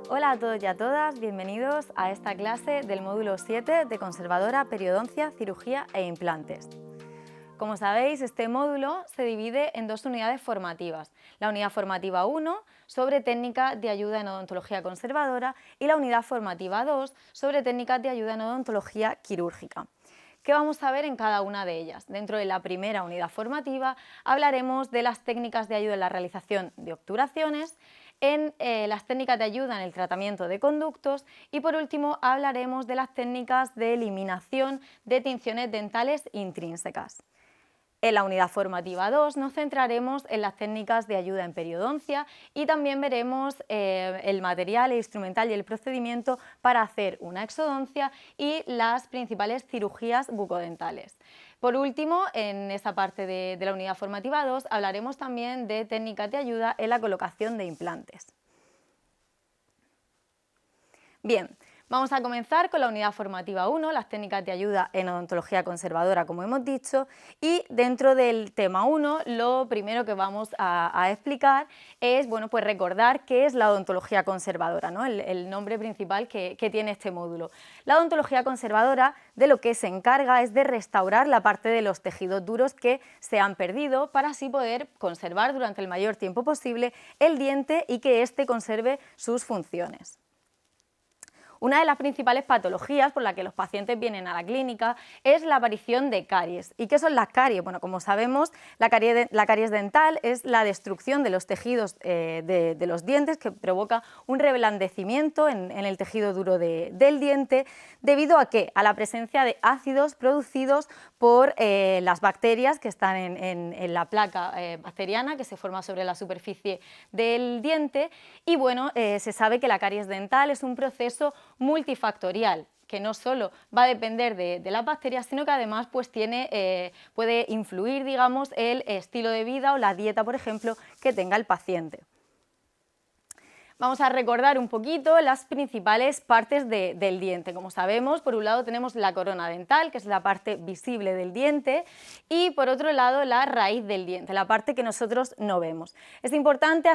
Hola a todos y a todas, bienvenidos a esta clase del módulo 7 de Conservadora, Periodoncia, Cirugía e Implantes. Como sabéis, este módulo se divide en dos unidades formativas. La unidad formativa 1 sobre técnicas de ayuda en odontología conservadora y la unidad formativa 2 sobre técnicas de ayuda en odontología quirúrgica. ¿Qué vamos a ver en cada una de ellas? Dentro de la primera unidad formativa hablaremos de las técnicas de ayuda en la realización de obturaciones, en las técnicas de ayuda en el tratamiento de conductos y por último hablaremos de las técnicas de eliminación de tinciones dentales intrínsecas. En la unidad formativa 2 nos centraremos en las técnicas de ayuda en periodoncia y también veremos el material, el instrumental y el procedimiento para hacer una exodoncia y las principales cirugías bucodentales. Por último, en esa parte de la unidad formativa 2 hablaremos también de técnicas de ayuda en la colocación de implantes. Bien. Vamos a comenzar con la unidad formativa 1, las técnicas de ayuda en odontología conservadora, como hemos dicho, y dentro del tema 1 lo primero que vamos a explicar es pues recordar qué es la odontología conservadora, ¿no? el nombre principal que tiene este módulo. La odontología conservadora de lo que se encarga es de restaurar la parte de los tejidos duros que se han perdido para así poder conservar durante el mayor tiempo posible el diente y que éste conserve sus funciones. Una de las principales patologías por las que los pacientes vienen a la clínica es la aparición de caries. ¿Y qué son las caries? Bueno, como sabemos, la caries dental es la destrucción de los tejidos de los dientes que provoca un reblandecimiento en el tejido duro del diente. ¿Debido a qué? A la presencia de ácidos producidos por las bacterias que están en la placa bacteriana que se forma sobre la superficie del diente y bueno, se sabe que la caries dental es un proceso multifactorial que no solo va a depender de las bacterias, sino que además pues puede influir, digamos, el estilo de vida o la dieta, por ejemplo, que tenga el paciente. Vamos a recordar un poquito las principales partes del diente. Como sabemos, por un lado tenemos la corona dental, que es la parte visible del diente, y por otro lado la raíz del diente, la parte que nosotros no vemos. Es importante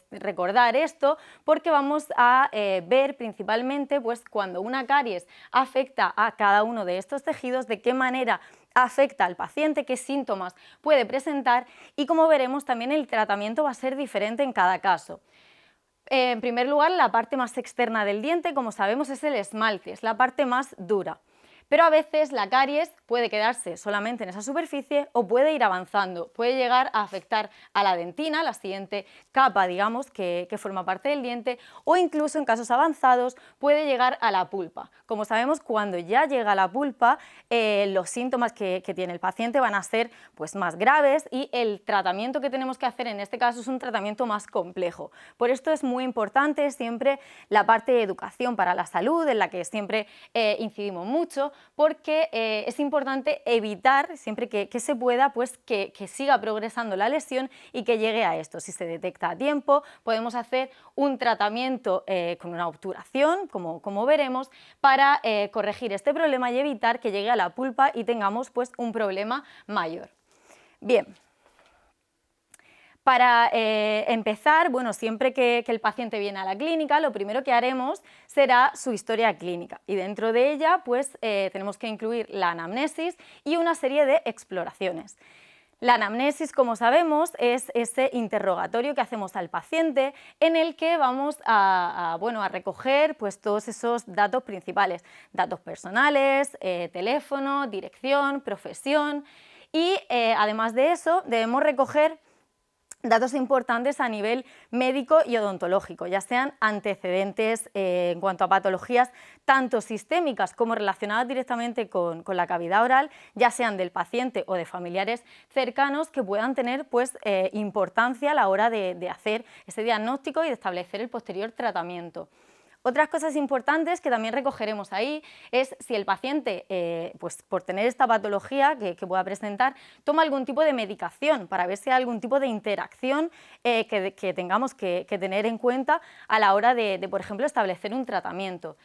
recordar esto porque vamos a ver principalmente pues, cuando una caries afecta a cada uno de estos tejidos, de qué manera afecta al paciente, qué síntomas puede presentar y como veremos también el tratamiento va a ser diferente en cada caso. En primer lugar, la parte más externa del diente, como sabemos, es el esmalte, es la parte más dura. Pero a veces la caries puede quedarse solamente en esa superficie o puede ir avanzando, puede llegar a afectar a la dentina, la siguiente capa, digamos, que forma parte del diente, o incluso en casos avanzados puede llegar a la pulpa. Como sabemos, cuando ya llega a la pulpa, los síntomas que tiene el paciente van a ser pues, más graves y el tratamiento que tenemos que hacer en este caso es un tratamiento más complejo. Por esto es muy importante siempre la parte de educación para la salud, en la que siempre incidimos mucho, porque es importante evitar, siempre que se pueda, pues que siga progresando la lesión y que llegue a esto. Si se detecta a tiempo, podemos hacer un tratamiento con una obturación, como veremos, para corregir este problema y evitar que llegue a la pulpa y tengamos pues, un problema mayor. Bien. Para empezar, bueno, siempre que el paciente viene a la clínica, lo primero que haremos será su historia clínica y dentro de ella pues, tenemos que incluir la anamnesis y una serie de exploraciones. La anamnesis, como sabemos, es ese interrogatorio que hacemos al paciente en el que vamos a recoger pues, todos esos datos principales, datos personales, teléfono, dirección, profesión y además de eso debemos recoger datos importantes a nivel médico y odontológico, ya sean antecedentes en cuanto a patologías tanto sistémicas como relacionadas directamente con la cavidad oral, ya sean del paciente o de familiares cercanos que puedan tener pues, importancia a la hora de hacer ese diagnóstico y de establecer el posterior tratamiento. Otras cosas importantes que también recogeremos ahí es si el paciente, pues por tener esta patología que pueda presentar, toma algún tipo de medicación para ver si hay algún tipo de interacción que tengamos que tener en cuenta a la hora de, por ejemplo, establecer un tratamiento.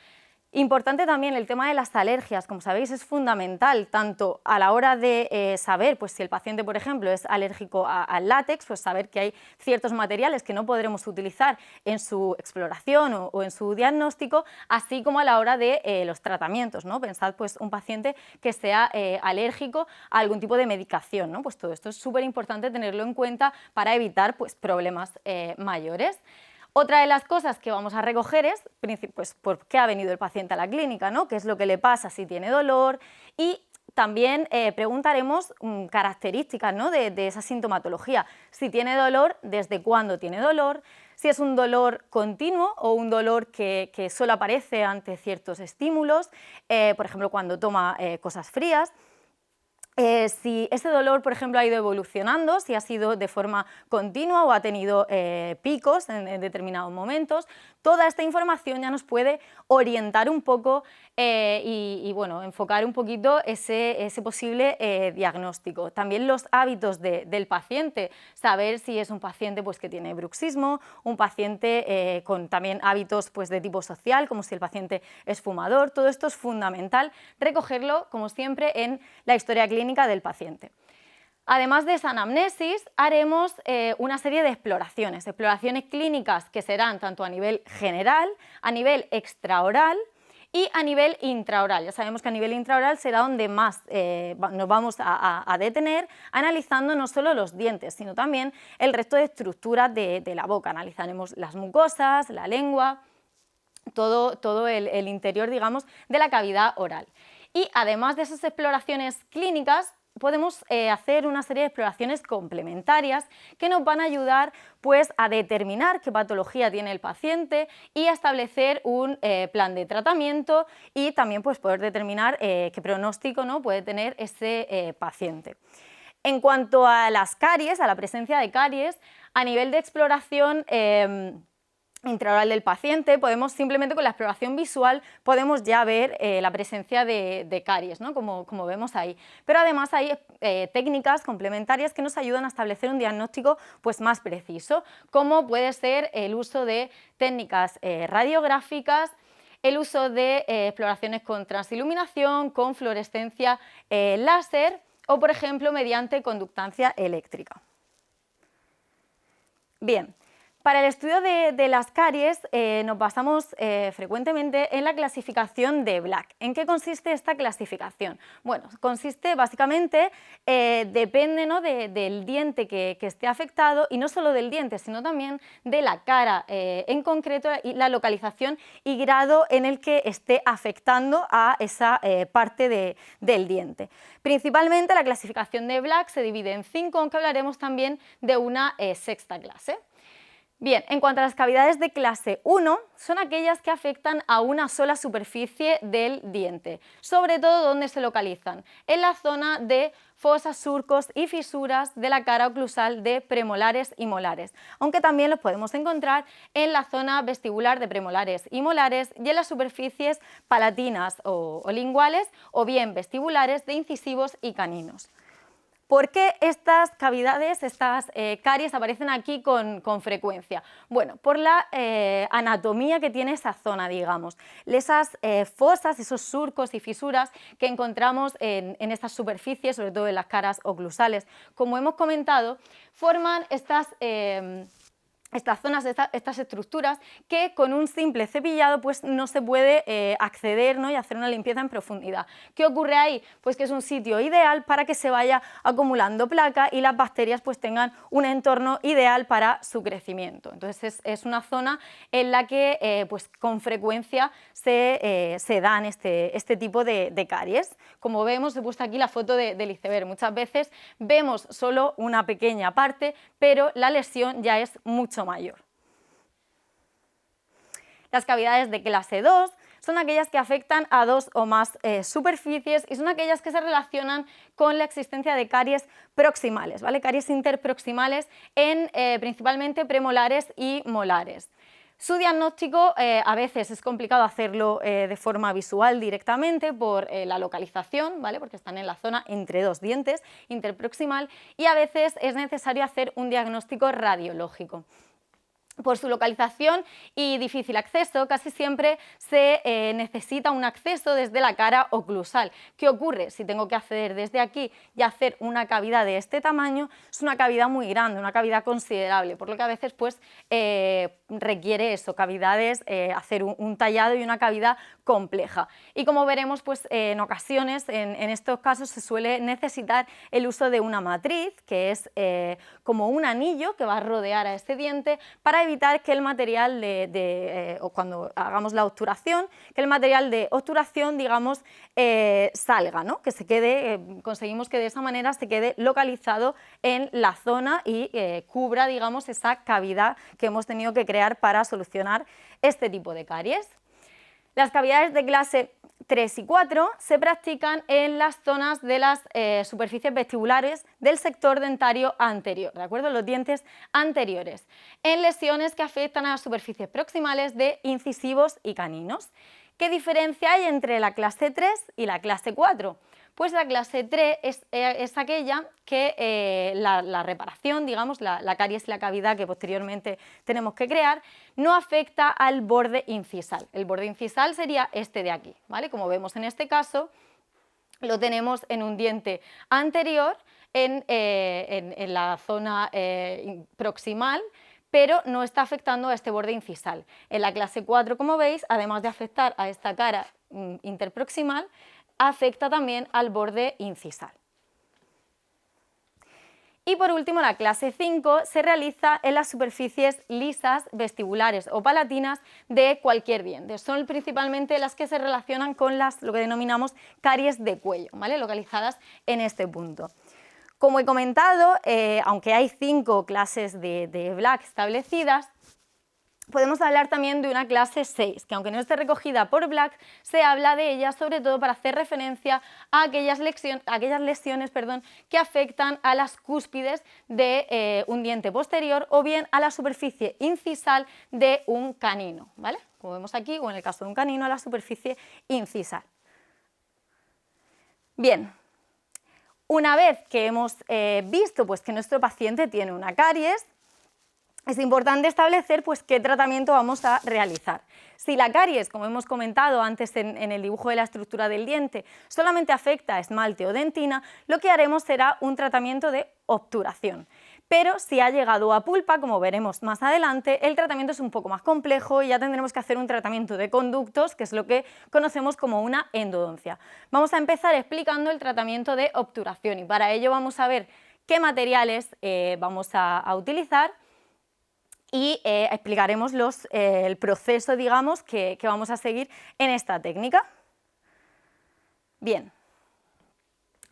Importante también el tema de las alergias, como sabéis es fundamental tanto a la hora de saber pues, si el paciente, por ejemplo, es alérgico al látex, pues saber que hay ciertos materiales que no podremos utilizar en su exploración o en su diagnóstico, así como a la hora de los tratamientos, ¿no? Pensad pues un paciente que sea alérgico a algún tipo de medicación, ¿no? Pues todo esto es súper importante tenerlo en cuenta para evitar pues, problemas mayores. Otra de las cosas que vamos a recoger es pues, por qué ha venido el paciente a la clínica, ¿no? ¿Qué es lo que le pasa si tiene dolor? Y también preguntaremos características, ¿no? de esa sintomatología. Si tiene dolor, ¿desde cuándo tiene dolor? Si es un dolor continuo o un dolor que solo aparece ante ciertos estímulos, por ejemplo, cuando toma cosas frías. Si ese dolor, por ejemplo, ha ido evolucionando, si ha sido de forma continua o ha tenido picos en determinados momentos, toda esta información ya nos puede orientar un poco y bueno, enfocar un poquito ese posible diagnóstico. También los hábitos del paciente, saber si es un paciente pues, que tiene bruxismo, un paciente con también hábitos pues, de tipo social, como si el paciente es fumador, todo esto es fundamental recogerlo, como siempre, en la historia clínica del paciente. Además de esa anamnesis, haremos una serie de exploraciones clínicas que serán tanto a nivel general, a nivel extraoral y a nivel intraoral. Ya sabemos que a nivel intraoral será donde más nos vamos a detener, analizando no solo los dientes, sino también el resto de estructuras de la boca. Analizaremos las mucosas, la lengua, todo el interior, digamos, de la cavidad oral. Y además de esas exploraciones clínicas, podemos hacer una serie de exploraciones complementarias que nos van a ayudar pues, a determinar qué patología tiene el paciente y a establecer un plan de tratamiento y también pues, poder determinar qué pronóstico, ¿no? puede tener ese paciente. En cuanto a las caries, a la presencia de caries, a nivel de exploración intraoral del paciente, podemos simplemente con la exploración visual podemos ya ver la presencia de caries, ¿no? como vemos ahí. Pero además hay técnicas complementarias que nos ayudan a establecer un diagnóstico pues, más preciso, como puede ser el uso de técnicas radiográficas, el uso de exploraciones con transiluminación, con fluorescencia láser o, por ejemplo, mediante conductancia eléctrica. Bien. Para el estudio de las caries nos basamos frecuentemente en la clasificación de Black. ¿En qué consiste esta clasificación? Bueno, consiste básicamente, depende, ¿no? del diente que esté afectado y no solo del diente, sino también de la cara en concreto y la localización y grado en el que esté afectando a esa parte del diente. Principalmente la clasificación de Black se divide en 5, aunque hablaremos también de una sexta clase. Bien, en cuanto a las cavidades de clase 1, son aquellas que afectan a una sola superficie del diente, sobre todo donde se localizan, en la zona de fosas, surcos y fisuras de la cara oclusal de premolares y molares, aunque también los podemos encontrar en la zona vestibular de premolares y molares y en las superficies palatinas o linguales o bien vestibulares de incisivos y caninos. ¿Por qué estas cavidades, estas caries aparecen aquí con frecuencia? Bueno, por la anatomía que tiene esa zona, digamos. Esas fosas, esos surcos y fisuras que encontramos en estas superficies, sobre todo en las caras oclusales, como hemos comentado, forman estas zonas, estas estructuras que con un simple cepillado pues, no se puede acceder, ¿no? y hacer una limpieza en profundidad. ¿Qué ocurre ahí? Pues que es un sitio ideal para que se vaya acumulando placa y las bacterias pues, tengan un entorno ideal para su crecimiento. Entonces es una zona en la que pues, con frecuencia se dan este tipo de caries. Como vemos, he puesto aquí la foto del iceberg. Muchas veces vemos solo una pequeña parte, pero la lesión ya es mucho mayor. Las cavidades de clase 2 son aquellas que afectan a 2 o más superficies y son aquellas que se relacionan con la existencia de caries proximales, ¿vale? Caries interproximales en principalmente premolares y molares. Su diagnóstico a veces es complicado hacerlo de forma visual directamente por la localización, ¿vale? porque están en la zona entre dos dientes, interproximal, y a veces es necesario hacer un diagnóstico radiológico. por su localización y difícil acceso, casi siempre se necesita un acceso desde la cara oclusal. ¿Qué ocurre? Si tengo que acceder desde aquí y hacer una cavidad de este tamaño, es una cavidad muy grande, una cavidad considerable, por lo que a veces pues, requiere eso, cavidades, hacer un tallado y una cavidad compleja. Y como veremos, pues, en ocasiones, en estos casos, se suele necesitar el uso de una matriz, que es como un anillo que va a rodear a este diente para evitar que el material o cuando hagamos la obturación, que el material de obturación, digamos, salga, ¿no? Que se quede, conseguimos que de esa manera se quede localizado en la zona y cubra, digamos, esa cavidad que hemos tenido que crear para solucionar este tipo de caries. Las cavidades de clase 3 y 4 se practican en las zonas de las superficies vestibulares del sector dentario anterior, ¿de acuerdo? Los dientes anteriores, en lesiones que afectan a las superficies proximales de incisivos y caninos. ¿Qué diferencia hay entre la clase 3 y la clase 4? Pues la clase 3 es aquella que la reparación, digamos, la caries y la cavidad que posteriormente tenemos que crear, no afecta al borde incisal. El borde incisal sería este de aquí, ¿vale? Como vemos en este caso, lo tenemos en un diente anterior, en la zona proximal, pero no está afectando a este borde incisal. En la clase 4, como veis, además de afectar a esta cara interproximal, afecta también al borde incisal. Y por último, la clase 5 se realiza en las superficies lisas, vestibulares o palatinas de cualquier diente. Son principalmente las que se relacionan con lo que denominamos caries de cuello, ¿vale? Localizadas en este punto. Como he comentado, aunque hay 5 clases de Black establecidas, podemos hablar también de una clase 6, que aunque no esté recogida por Black, se habla de ella sobre todo para hacer referencia a aquellas lesiones que afectan a las cúspides de un diente posterior o bien a la superficie incisal de un canino, ¿vale? Como vemos aquí, o en el caso de un canino, a la superficie incisal. Bien. Una vez que hemos visto pues, que nuestro paciente tiene una caries, es importante establecer pues, qué tratamiento vamos a realizar. Si la caries, como hemos comentado antes en el dibujo de la estructura del diente, solamente afecta a esmalte o dentina, lo que haremos será un tratamiento de obturación. Pero si ha llegado a pulpa, como veremos más adelante, el tratamiento es un poco más complejo y ya tendremos que hacer un tratamiento de conductos, que es lo que conocemos como una endodoncia. Vamos a empezar explicando el tratamiento de obturación y para ello vamos a ver qué materiales vamos a utilizar y explicaremos el proceso, digamos, que vamos a seguir en esta técnica. Bien.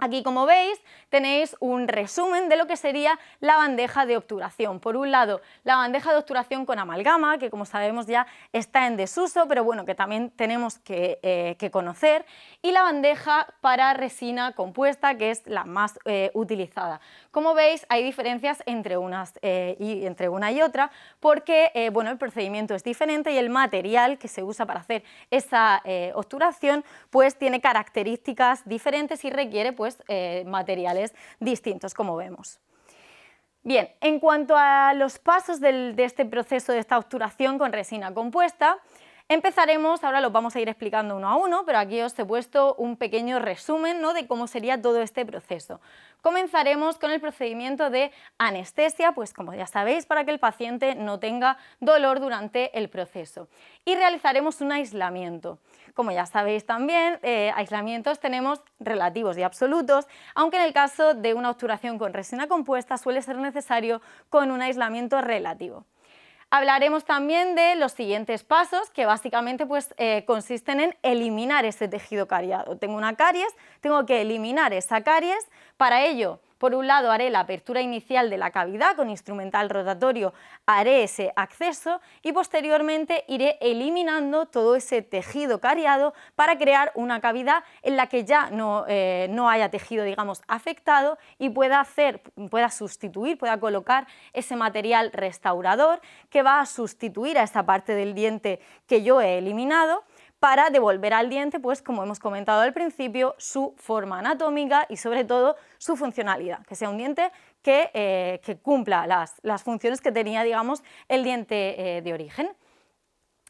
Aquí, como veis, tenéis un resumen de lo que sería la bandeja de obturación. Por un lado, la bandeja de obturación con amalgama, que como sabemos ya está en desuso, pero bueno, que también tenemos que conocer, y la bandeja para resina compuesta, que es la más utilizada. Como veis, hay diferencias entre una y otra, porque bueno, el procedimiento es diferente y el material que se usa para hacer esa obturación pues tiene características diferentes y requiere pues materiales distintos, como vemos. Bien, en cuanto a los pasos de este proceso de esta obturación con resina compuesta, empezaremos, ahora los vamos a ir explicando uno a uno, pero aquí os he puesto un pequeño resumen, ¿no?, de cómo sería todo este proceso. Comenzaremos con el procedimiento de anestesia, pues como ya sabéis, para que el paciente no tenga dolor durante el proceso. Y realizaremos un aislamiento. Como ya sabéis también, aislamientos tenemos relativos y absolutos, aunque en el caso de una obturación con resina compuesta suele ser necesario con un aislamiento relativo. Hablaremos también de los siguientes pasos, que básicamente pues, consisten en eliminar ese tejido cariado. Tengo una caries, tengo que eliminar esa caries. Para ello, por un lado, haré la apertura inicial de la cavidad con instrumental rotatorio, haré ese acceso y posteriormente iré eliminando todo ese tejido cariado para crear una cavidad en la que ya no haya tejido, digamos, afectado y pueda sustituir, pueda colocar ese material restaurador que va a sustituir a esa parte del diente que yo he eliminado, para devolver al diente, pues como hemos comentado al principio, su forma anatómica y sobre todo su funcionalidad, que sea un diente que cumpla las funciones que tenía, digamos, el diente de origen.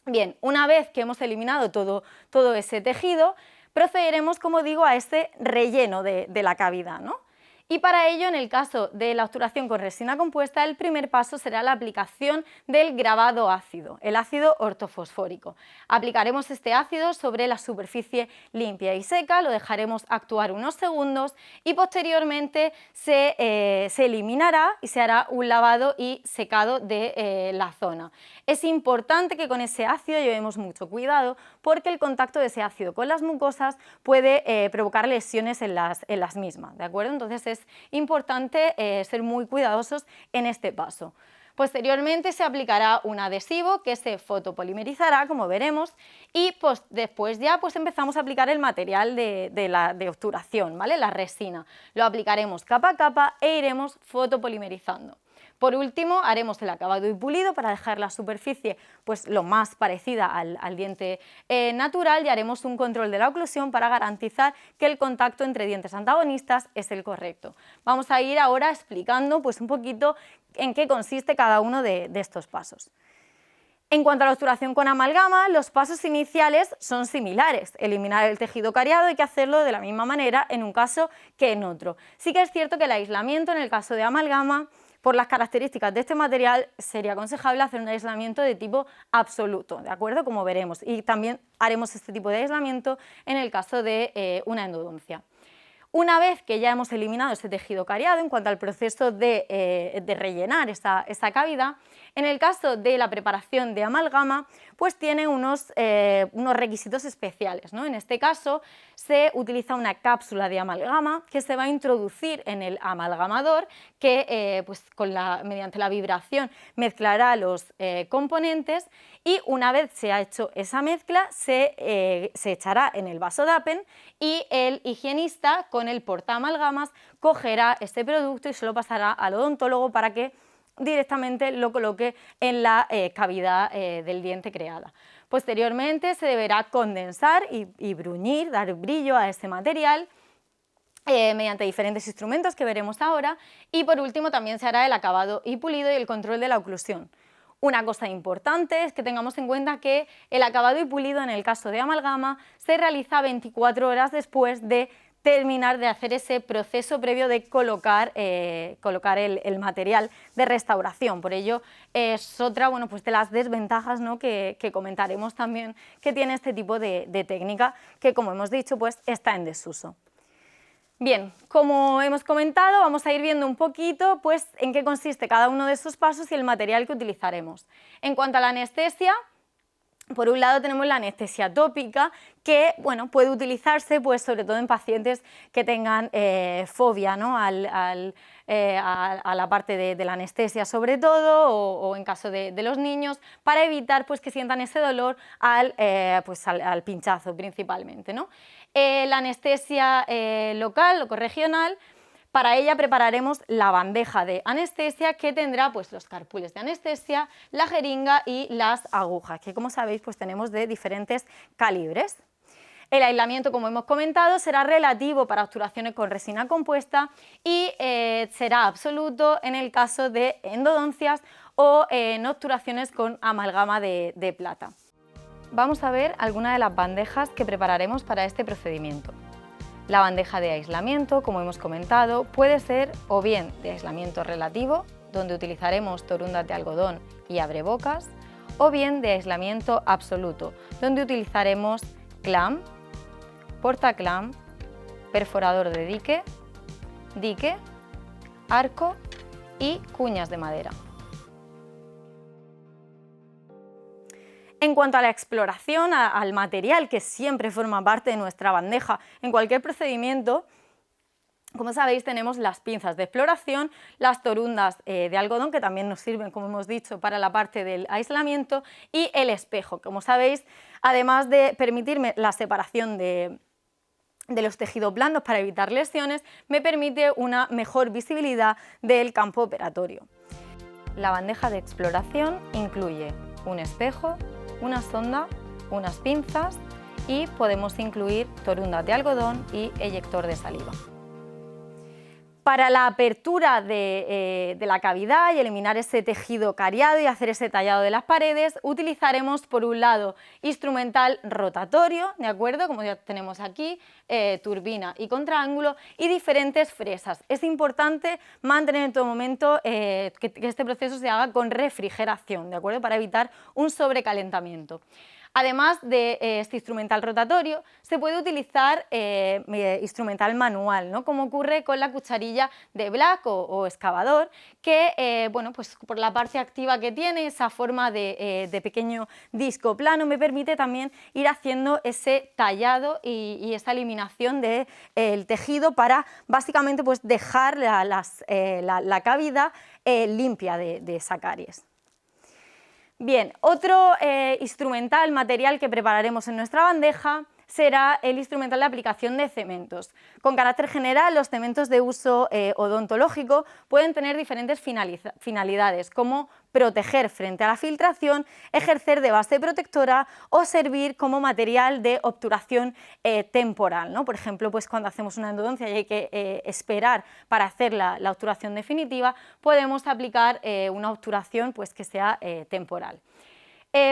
Bien, una vez que hemos eliminado todo ese tejido, procederemos, como digo, a este relleno de la cavidad, ¿no? Y para ello, en el caso de la obturación con resina compuesta, el primer paso será la aplicación del grabado ácido, el ácido ortofosfórico. Aplicaremos este ácido sobre la superficie limpia y seca, lo dejaremos actuar unos segundos y posteriormente se eliminará y se hará un lavado y secado de la zona. Es importante que con ese ácido llevemos mucho cuidado porque el contacto de ese ácido con las mucosas puede provocar lesiones en las mismas, ¿de acuerdo? Entonces es importante ser muy cuidadosos en este paso. Posteriormente se aplicará un adhesivo que se fotopolimerizará, como veremos, y después ya empezamos a aplicar el material de obturación, ¿vale? La resina. Lo aplicaremos capa a capa e iremos fotopolimerizando. Por último, haremos el acabado y pulido para dejar la superficie lo más parecida al diente natural y haremos un control de la oclusión para garantizar que el contacto entre dientes antagonistas es el correcto. Vamos a ir ahora explicando un poquito en qué consiste cada uno de estos pasos. En cuanto a la obturación con amalgama, los pasos iniciales son similares. Eliminar el tejido cariado hay que hacerlo de la misma manera en un caso que en otro. Sí que es cierto que el aislamiento en el caso de amalgama, por las características de este material, sería aconsejable hacer un aislamiento de tipo absoluto, ¿de acuerdo? Como veremos, y también haremos este tipo de aislamiento en el caso de una endodoncia. Una vez que ya hemos eliminado ese tejido cariado, en cuanto al proceso de rellenar esa cavidad, en el caso de la preparación de amalgama, tiene unos requisitos especiales, ¿no? En este caso se utiliza una cápsula de amalgama que se va a introducir en el amalgamador que mediante la vibración mezclará los componentes y una vez se ha hecho esa mezcla se echará en el vaso DAPEN y el higienista con el portaamalgamas cogerá este producto y se lo pasará al odontólogo para que directamente lo coloque en la cavidad del diente creada. Posteriormente se deberá condensar y bruñir, dar brillo a este material mediante diferentes instrumentos que veremos ahora y por último también se hará el acabado y pulido y el control de la oclusión. Una cosa importante es que tengamos en cuenta que el acabado y pulido en el caso de amalgama se realiza 24 horas después de terminar de hacer ese proceso previo de colocar el material de restauración. Por ello es otra de las desventajas, ¿no?, que comentaremos también que tiene este tipo de técnica que, como hemos dicho, está en desuso. Bien, como hemos comentado, vamos a ir viendo un poquito en qué consiste cada uno de estos pasos y el material que utilizaremos. En cuanto a la anestesia, por un lado tenemos la anestesia tópica que puede utilizarse sobre todo en pacientes que tengan fobia, ¿no?, a la parte de la anestesia sobre todo o en caso de los niños para evitar que sientan ese dolor al pinchazo principalmente, ¿no? La anestesia local o regional, para ella prepararemos la bandeja de anestesia que tendrá los carpules de anestesia, la jeringa y las agujas, que como sabéis tenemos de diferentes calibres. El aislamiento, como hemos comentado, será relativo para obturaciones con resina compuesta y será absoluto en el caso de endodoncias o en obturaciones con amalgama de plata. Vamos a ver algunas de las bandejas que prepararemos para este procedimiento. La bandeja de aislamiento, como hemos comentado, puede ser o bien de aislamiento relativo, donde utilizaremos torundas de algodón y abrebocas, o bien de aislamiento absoluto, donde utilizaremos clamp, portaclamp, perforador de dique, arco y cuñas de madera. En cuanto a la exploración, al material que siempre forma parte de nuestra bandeja en cualquier procedimiento, como sabéis tenemos las pinzas de exploración, las torundas de algodón que también nos sirven, como hemos dicho, para la parte del aislamiento y el espejo. Como sabéis, además de permitirme la separación de los tejidos blandos para evitar lesiones, me permite una mejor visibilidad del campo operatorio. La bandeja de exploración incluye un espejo, una sonda, unas pinzas y podemos incluir torundas de algodón y eyector de saliva. Para la apertura de la cavidad y eliminar ese tejido cariado y hacer ese tallado de las paredes, utilizaremos por un lado instrumental rotatorio, ¿de acuerdo? Como ya tenemos aquí, turbina y contraángulo, y diferentes fresas. Es importante mantener en todo momento que este proceso se haga con refrigeración, ¿de acuerdo? Para evitar un sobrecalentamiento. Además de este instrumental rotatorio, se puede utilizar instrumental manual, ¿no? Como ocurre con la cucharilla de Black o excavador, que bueno, pues por la parte activa que tiene, esa forma de pequeño disco plano, me permite también ir haciendo ese tallado y esa eliminación del tejido para básicamente pues dejar la cavidad limpia de esa caries. Bien, otro instrumental material que prepararemos en nuestra bandeja será el instrumental de aplicación de cementos. Con carácter general, los cementos de uso odontológico pueden tener diferentes finalidades, como proteger frente a la filtración, ejercer de base protectora o servir como material de obturación temporal, ¿no? Por ejemplo, pues cuando hacemos una endodoncia y hay que esperar para hacer la obturación definitiva, podemos aplicar una obturación pues, que sea temporal.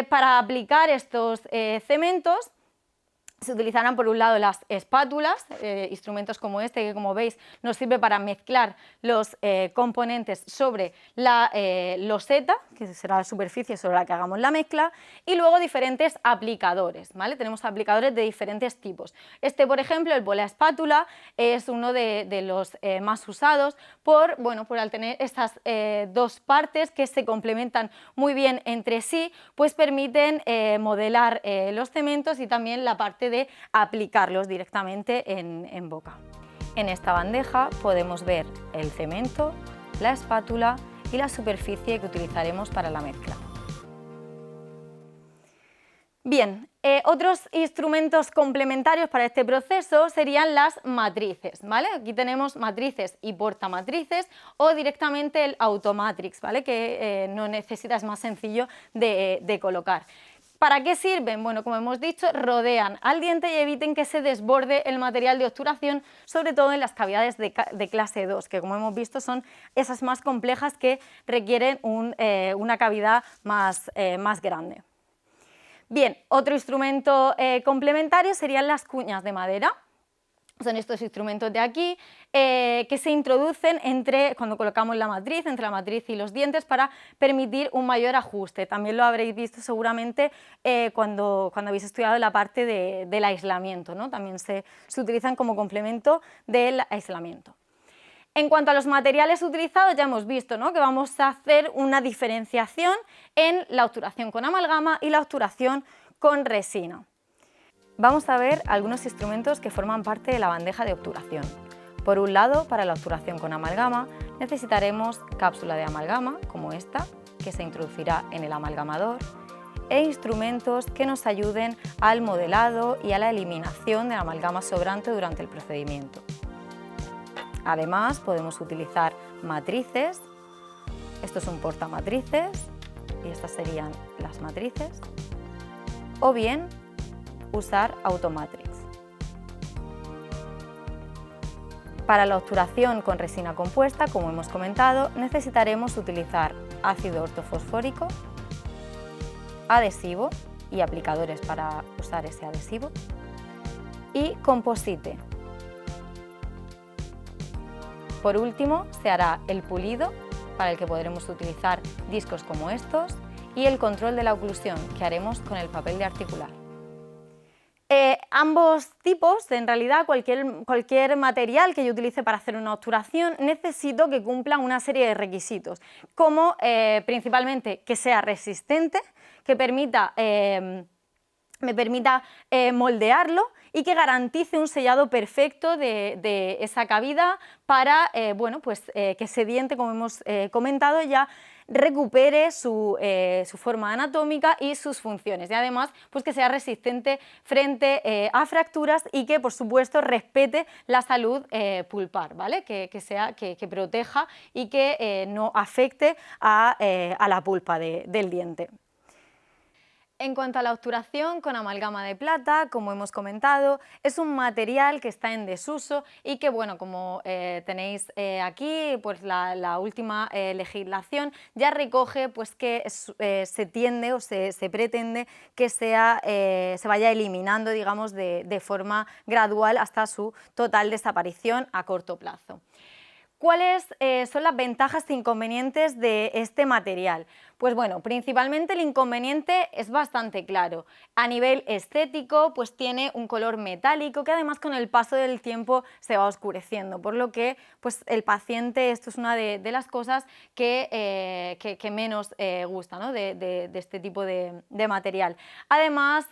Para aplicar estos cementos, se utilizarán por un lado las espátulas, instrumentos como este que como veis nos sirve para mezclar los componentes sobre la loseta, que será la superficie sobre la que hagamos la mezcla, y luego diferentes aplicadores, ¿vale? Tenemos aplicadores de diferentes tipos. Este, por ejemplo, el bola espátula es uno de los más usados por al tener estas dos partes que se complementan muy bien entre sí, pues permiten modelar los cementos y también la parte de aplicarlos directamente en boca. En esta bandeja podemos ver el cemento, la espátula y la superficie que utilizaremos para la mezcla. Bien, otros instrumentos complementarios para este proceso serían las matrices, ¿vale? Aquí tenemos matrices y portamatrices o directamente el automatrix, ¿vale? Que no necesita, es más sencillo de colocar. ¿Para qué sirven? Bueno, como hemos dicho, rodean al diente y eviten que se desborde el material de obturación, sobre todo en las cavidades de clase 2, que como hemos visto son esas más complejas que requieren una cavidad más grande. Bien, otro instrumento complementario serían las cuñas de madera. Son estos instrumentos de aquí que se introducen cuando colocamos la matriz, entre la matriz y los dientes para permitir un mayor ajuste. También lo habréis visto seguramente cuando habéis estudiado la parte del aislamiento, ¿no? También se utilizan como complemento del aislamiento. En cuanto a los materiales utilizados, ya hemos visto, ¿no?, que vamos a hacer una diferenciación en la obturación con amalgama y la obturación con resina. Vamos a ver algunos instrumentos que forman parte de la bandeja de obturación. Por un lado, para la obturación con amalgama necesitaremos cápsula de amalgama, como esta, que se introducirá en el amalgamador, e instrumentos que nos ayuden al modelado y a la eliminación de la amalgama sobrante durante el procedimiento. Además, podemos utilizar matrices. Esto es un portamatrices y estas serían las matrices. O bien, usar automatrix. Para la obturación con resina compuesta, como hemos comentado, necesitaremos utilizar ácido ortofosfórico, adhesivo y aplicadores para usar ese adhesivo, y composite. Por último, se hará el pulido, para el que podremos utilizar discos como estos, y el control de la oclusión, que haremos con el papel de articular. Ambos tipos, en realidad cualquier material que yo utilice para hacer una obturación, necesito que cumpla una serie de requisitos, como principalmente que sea resistente, que me permita moldearlo y que garantice un sellado perfecto de esa cavidad para que ese diente, como hemos comentado ya, recupere su forma anatómica y sus funciones, y además pues que sea resistente frente a fracturas y que por supuesto respete la salud pulpar, ¿vale? Que proteja y que no afecte a la pulpa del diente. En cuanto a la obturación con amalgama de plata, como hemos comentado, es un material que está en desuso y que, bueno, como tenéis aquí, pues la última legislación ya recoge pues que se tiende o se pretende que se vaya eliminando, digamos, de forma gradual hasta su total desaparición a corto plazo. ¿Cuáles son las ventajas e inconvenientes de este material? Pues bueno, principalmente el inconveniente es bastante claro. A nivel estético, pues tiene un color metálico que además con el paso del tiempo se va oscureciendo, por lo que pues el paciente, esto es una de las cosas que menos gusta, ¿no? de este tipo de material. Además,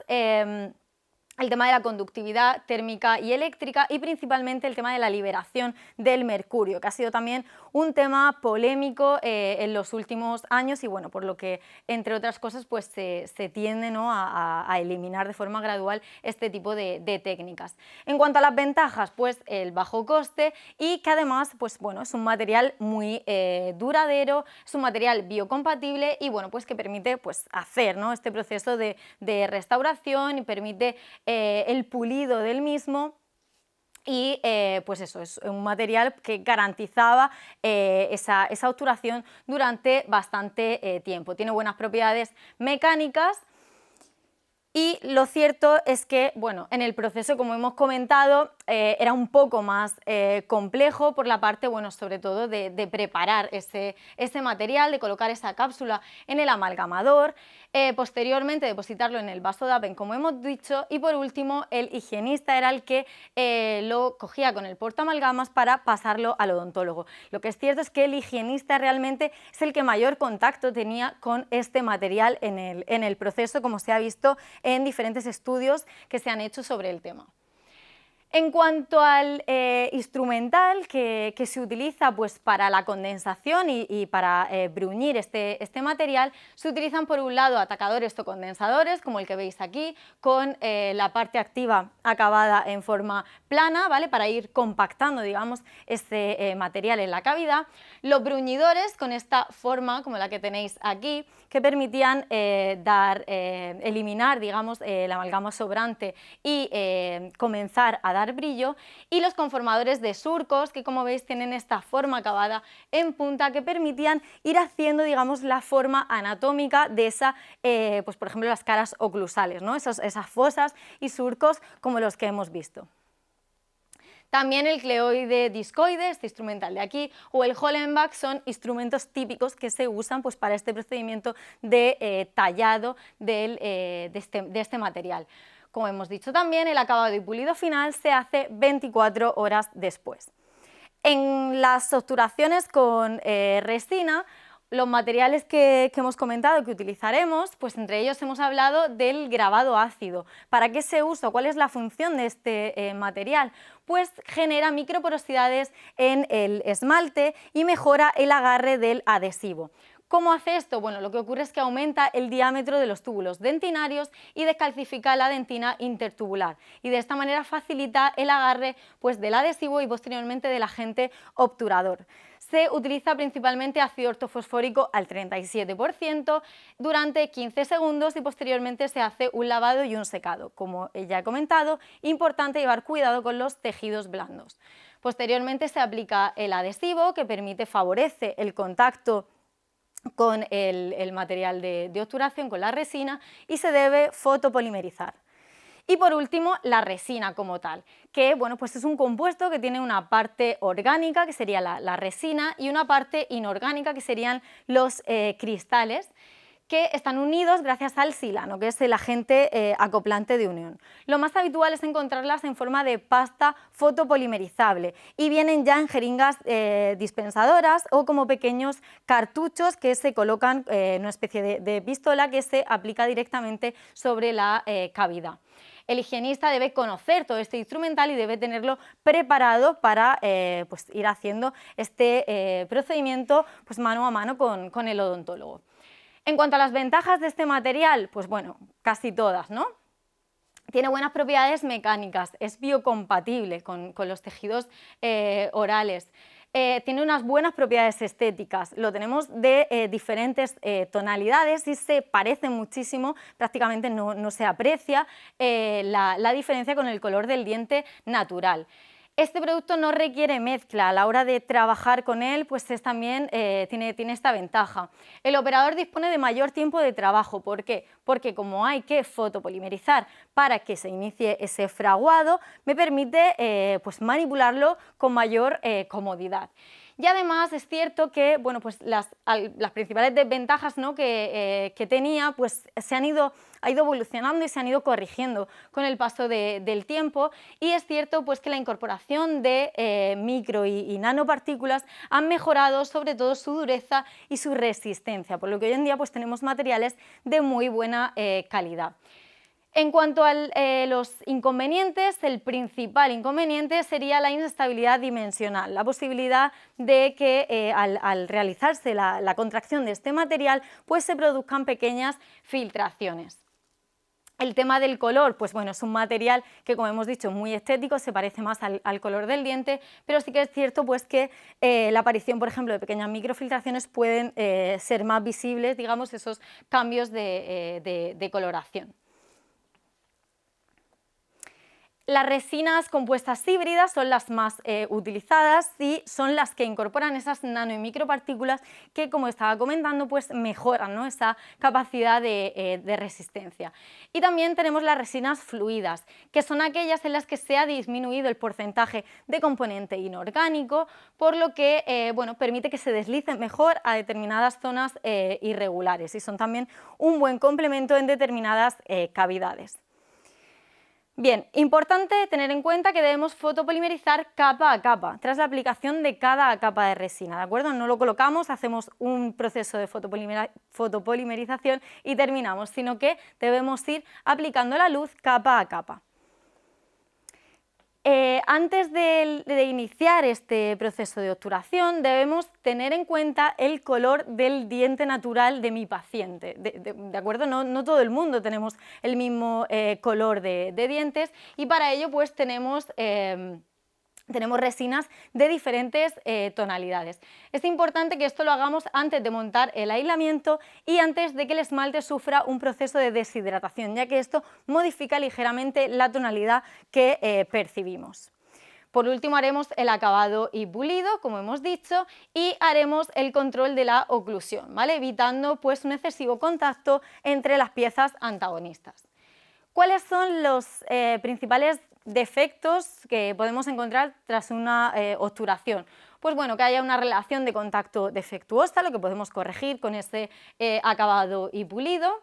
el tema de la conductividad térmica y eléctrica y principalmente el tema de la liberación del mercurio, que ha sido también un tema polémico en los últimos años y bueno, por lo que entre otras cosas pues se tiende, ¿no? a eliminar de forma gradual este tipo de técnicas. En cuanto a las ventajas, pues el bajo coste y que además pues bueno, es un material muy duradero, es un material biocompatible y bueno, pues que permite pues hacer, ¿no? este proceso de restauración y permite el pulido del mismo y pues eso, es un material que garantizaba esa obturación durante bastante tiempo. Tiene buenas propiedades mecánicas. Y lo cierto es que, bueno, en el proceso, como hemos comentado, era un poco más complejo por la parte, bueno, sobre todo de preparar ese material, de colocar esa cápsula en el amalgamador, posteriormente depositarlo en el vaso DAPEN, como hemos dicho, y por último el higienista era el que lo cogía con el portaamalgamas para pasarlo al odontólogo. Lo que es cierto es que el higienista realmente es el que mayor contacto tenía con este material en el proceso, como se ha visto en diferentes estudios que se han hecho sobre el tema. En cuanto al instrumental que se utiliza pues, para la condensación y para bruñir este material, se utilizan por un lado atacadores o condensadores, como el que veis aquí, con la parte activa acabada en forma plana, ¿vale? Para ir compactando, digamos, este material en la cavidad. Los bruñidores con esta forma, como la que tenéis aquí, que permitían eliminar, digamos, la amalgama sobrante y comenzar a dar brillo, y los conformadores de surcos que, como veis, tienen esta forma acabada en punta que permitían ir haciendo, digamos, la forma anatómica de pues por ejemplo las caras oclusales, ¿no? esas fosas y surcos como los que hemos visto. También el cleoide discoide, este instrumental de aquí, o el Hollenbach son instrumentos típicos que se usan pues, para este procedimiento de tallado de este material. Como hemos dicho también, el acabado y pulido final se hace 24 horas después. En las obturaciones con resina, los materiales que hemos comentado que utilizaremos, pues entre ellos hemos hablado del grabado ácido. ¿Para qué se usa? ¿Cuál es la función de este material? Pues genera microporosidades en el esmalte y mejora el agarre del adhesivo. ¿Cómo hace esto? Bueno, lo que ocurre es que aumenta el diámetro de los túbulos dentinarios y descalcifica la dentina intertubular y de esta manera facilita el agarre pues, del adhesivo y posteriormente del agente obturador. Se utiliza principalmente ácido ortofosfórico al 37% durante 15 segundos y posteriormente se hace un lavado y un secado. Como ya he comentado, importante llevar cuidado con los tejidos blandos. Posteriormente se aplica el adhesivo que favorece el contacto con el material de obturación, con la resina, y se debe fotopolimerizar. Y por último, la resina como tal, que bueno, pues es un compuesto que tiene una parte orgánica, que sería la resina, y una parte inorgánica, que serían los cristales, que están unidos gracias al silano, que es el agente acoplante de unión. Lo más habitual es encontrarlas en forma de pasta fotopolimerizable y vienen ya en jeringas dispensadoras o como pequeños cartuchos que se colocan en una especie de pistola que se aplica directamente sobre la cavidad. El higienista debe conocer todo este instrumental y debe tenerlo preparado para pues, ir haciendo este procedimiento pues, mano a mano con el odontólogo. En cuanto a las ventajas de este material, pues bueno, casi todas, ¿no? Tiene buenas propiedades mecánicas, es biocompatible con los tejidos orales. tiene unas buenas propiedades estéticas. Lo tenemos de diferentes tonalidades y se parecen muchísimo, prácticamente no se aprecia la diferencia con el color del diente natural. Este producto no requiere mezcla, a la hora de trabajar con él pues también tiene esta ventaja. El operador dispone de mayor tiempo de trabajo, ¿por qué? Porque como hay que fotopolimerizar para que se inicie ese fraguado, me permite pues manipularlo con mayor comodidad. Y además es cierto que bueno, pues las principales desventajas, ¿no?, que tenía pues ha ido evolucionando y se han ido corrigiendo con el paso del tiempo, y es cierto pues que la incorporación de micro y nanopartículas han mejorado sobre todo su dureza y su resistencia, por lo que hoy en día pues tenemos materiales de muy buena calidad. En cuanto a los inconvenientes, el principal inconveniente sería la inestabilidad dimensional, la posibilidad de que al realizarse la contracción de este material pues se produzcan pequeñas filtraciones. El tema del color, pues bueno, es un material que, como hemos dicho, es muy estético, se parece más al color del diente, pero sí que es cierto pues que la aparición, por ejemplo, de pequeñas microfiltraciones pueden ser más visibles, digamos, esos cambios de coloración. Las resinas compuestas híbridas son las más utilizadas y son las que incorporan esas nano y micropartículas que, como estaba comentando, pues mejoran, ¿no?, esa capacidad de resistencia. Y también tenemos las resinas fluidas, que son aquellas en las que se ha disminuido el porcentaje de componente inorgánico, por lo que bueno, permite que se deslicen mejor a determinadas zonas irregulares y son también un buen complemento en determinadas cavidades. Bien, importante tener en cuenta que debemos fotopolimerizar capa a capa, tras la aplicación de cada capa de resina, ¿de acuerdo? No lo colocamos, hacemos un proceso de fotopolimerización y terminamos, sino que debemos ir aplicando la luz capa a capa. Antes de iniciar este proceso de obturación debemos tener en cuenta el color del diente natural de mi paciente, ¿de acuerdo? No todo el mundo tenemos el mismo color de dientes y para ello pues tenemos resinas de diferentes tonalidades. Es importante que esto lo hagamos antes de montar el aislamiento y antes de que el esmalte sufra un proceso de deshidratación, ya que esto modifica ligeramente la tonalidad que percibimos. Por último haremos el acabado y pulido, como hemos dicho, y haremos el control de la oclusión, ¿vale?, evitando pues un excesivo contacto entre las piezas antagonistas. ¿Cuáles son los principales defectos que podemos encontrar tras una obturación? Pues bueno, que haya una relación de contacto defectuosa, lo que podemos corregir con este acabado y pulido,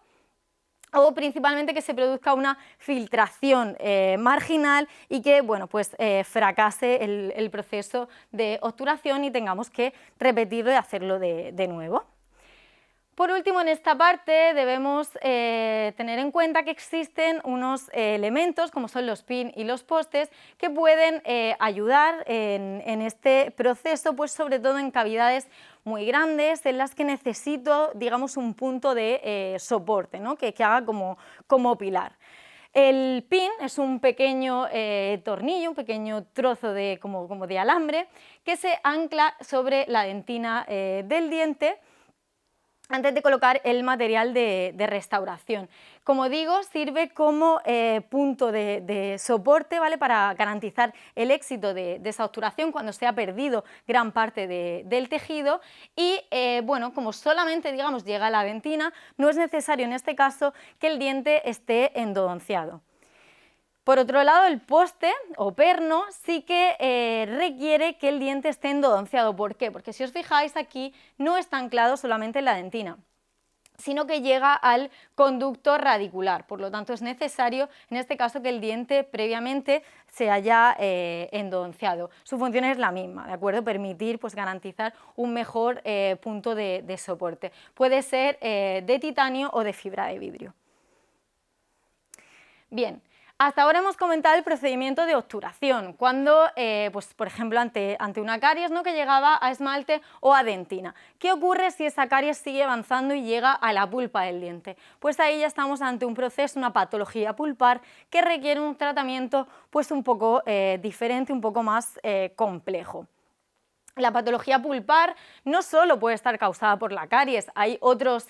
o principalmente que se produzca una filtración marginal y que bueno, pues, fracase el proceso de obturación y tengamos que repetirlo y hacerlo de nuevo. Por último, en esta parte debemos tener en cuenta que existen unos elementos, como son los pin y los postes, que pueden ayudar en este proceso, pues sobre todo en cavidades muy grandes en las que necesito, digamos, un punto de soporte, ¿no?, que haga como pilar. El pin es un pequeño tornillo, un pequeño trozo como de alambre que se ancla sobre la dentina del diente antes de colocar el material de restauración. Como digo, sirve como punto de soporte, ¿vale?, para garantizar el éxito de esa obturación cuando se ha perdido gran parte del tejido y bueno, como solamente, digamos, llega a la dentina, no es necesario en este caso que el diente esté endodonciado. Por otro lado, el poste o perno sí que requiere que el diente esté endodonciado. ¿Por qué? Porque si os fijáis aquí no está anclado solamente en la dentina, sino que llega al conducto radicular, por lo tanto es necesario en este caso que el diente previamente se haya endodonciado. Su función es la misma, ¿de acuerdo? Permitir pues, garantizar un mejor punto de soporte. Puede ser de titanio o de fibra de vidrio. Bien. Hasta ahora hemos comentado el procedimiento de obturación, cuando, pues, por ejemplo, ante una caries, ¿no?, que llegaba a esmalte o a dentina. ¿Qué ocurre si esa caries sigue avanzando y llega a la pulpa del diente? Pues ahí ya estamos ante un proceso, una patología pulpar que requiere un tratamiento pues, un poco diferente, un poco más complejo. La patología pulpar no solo puede estar causada por la caries, hay otros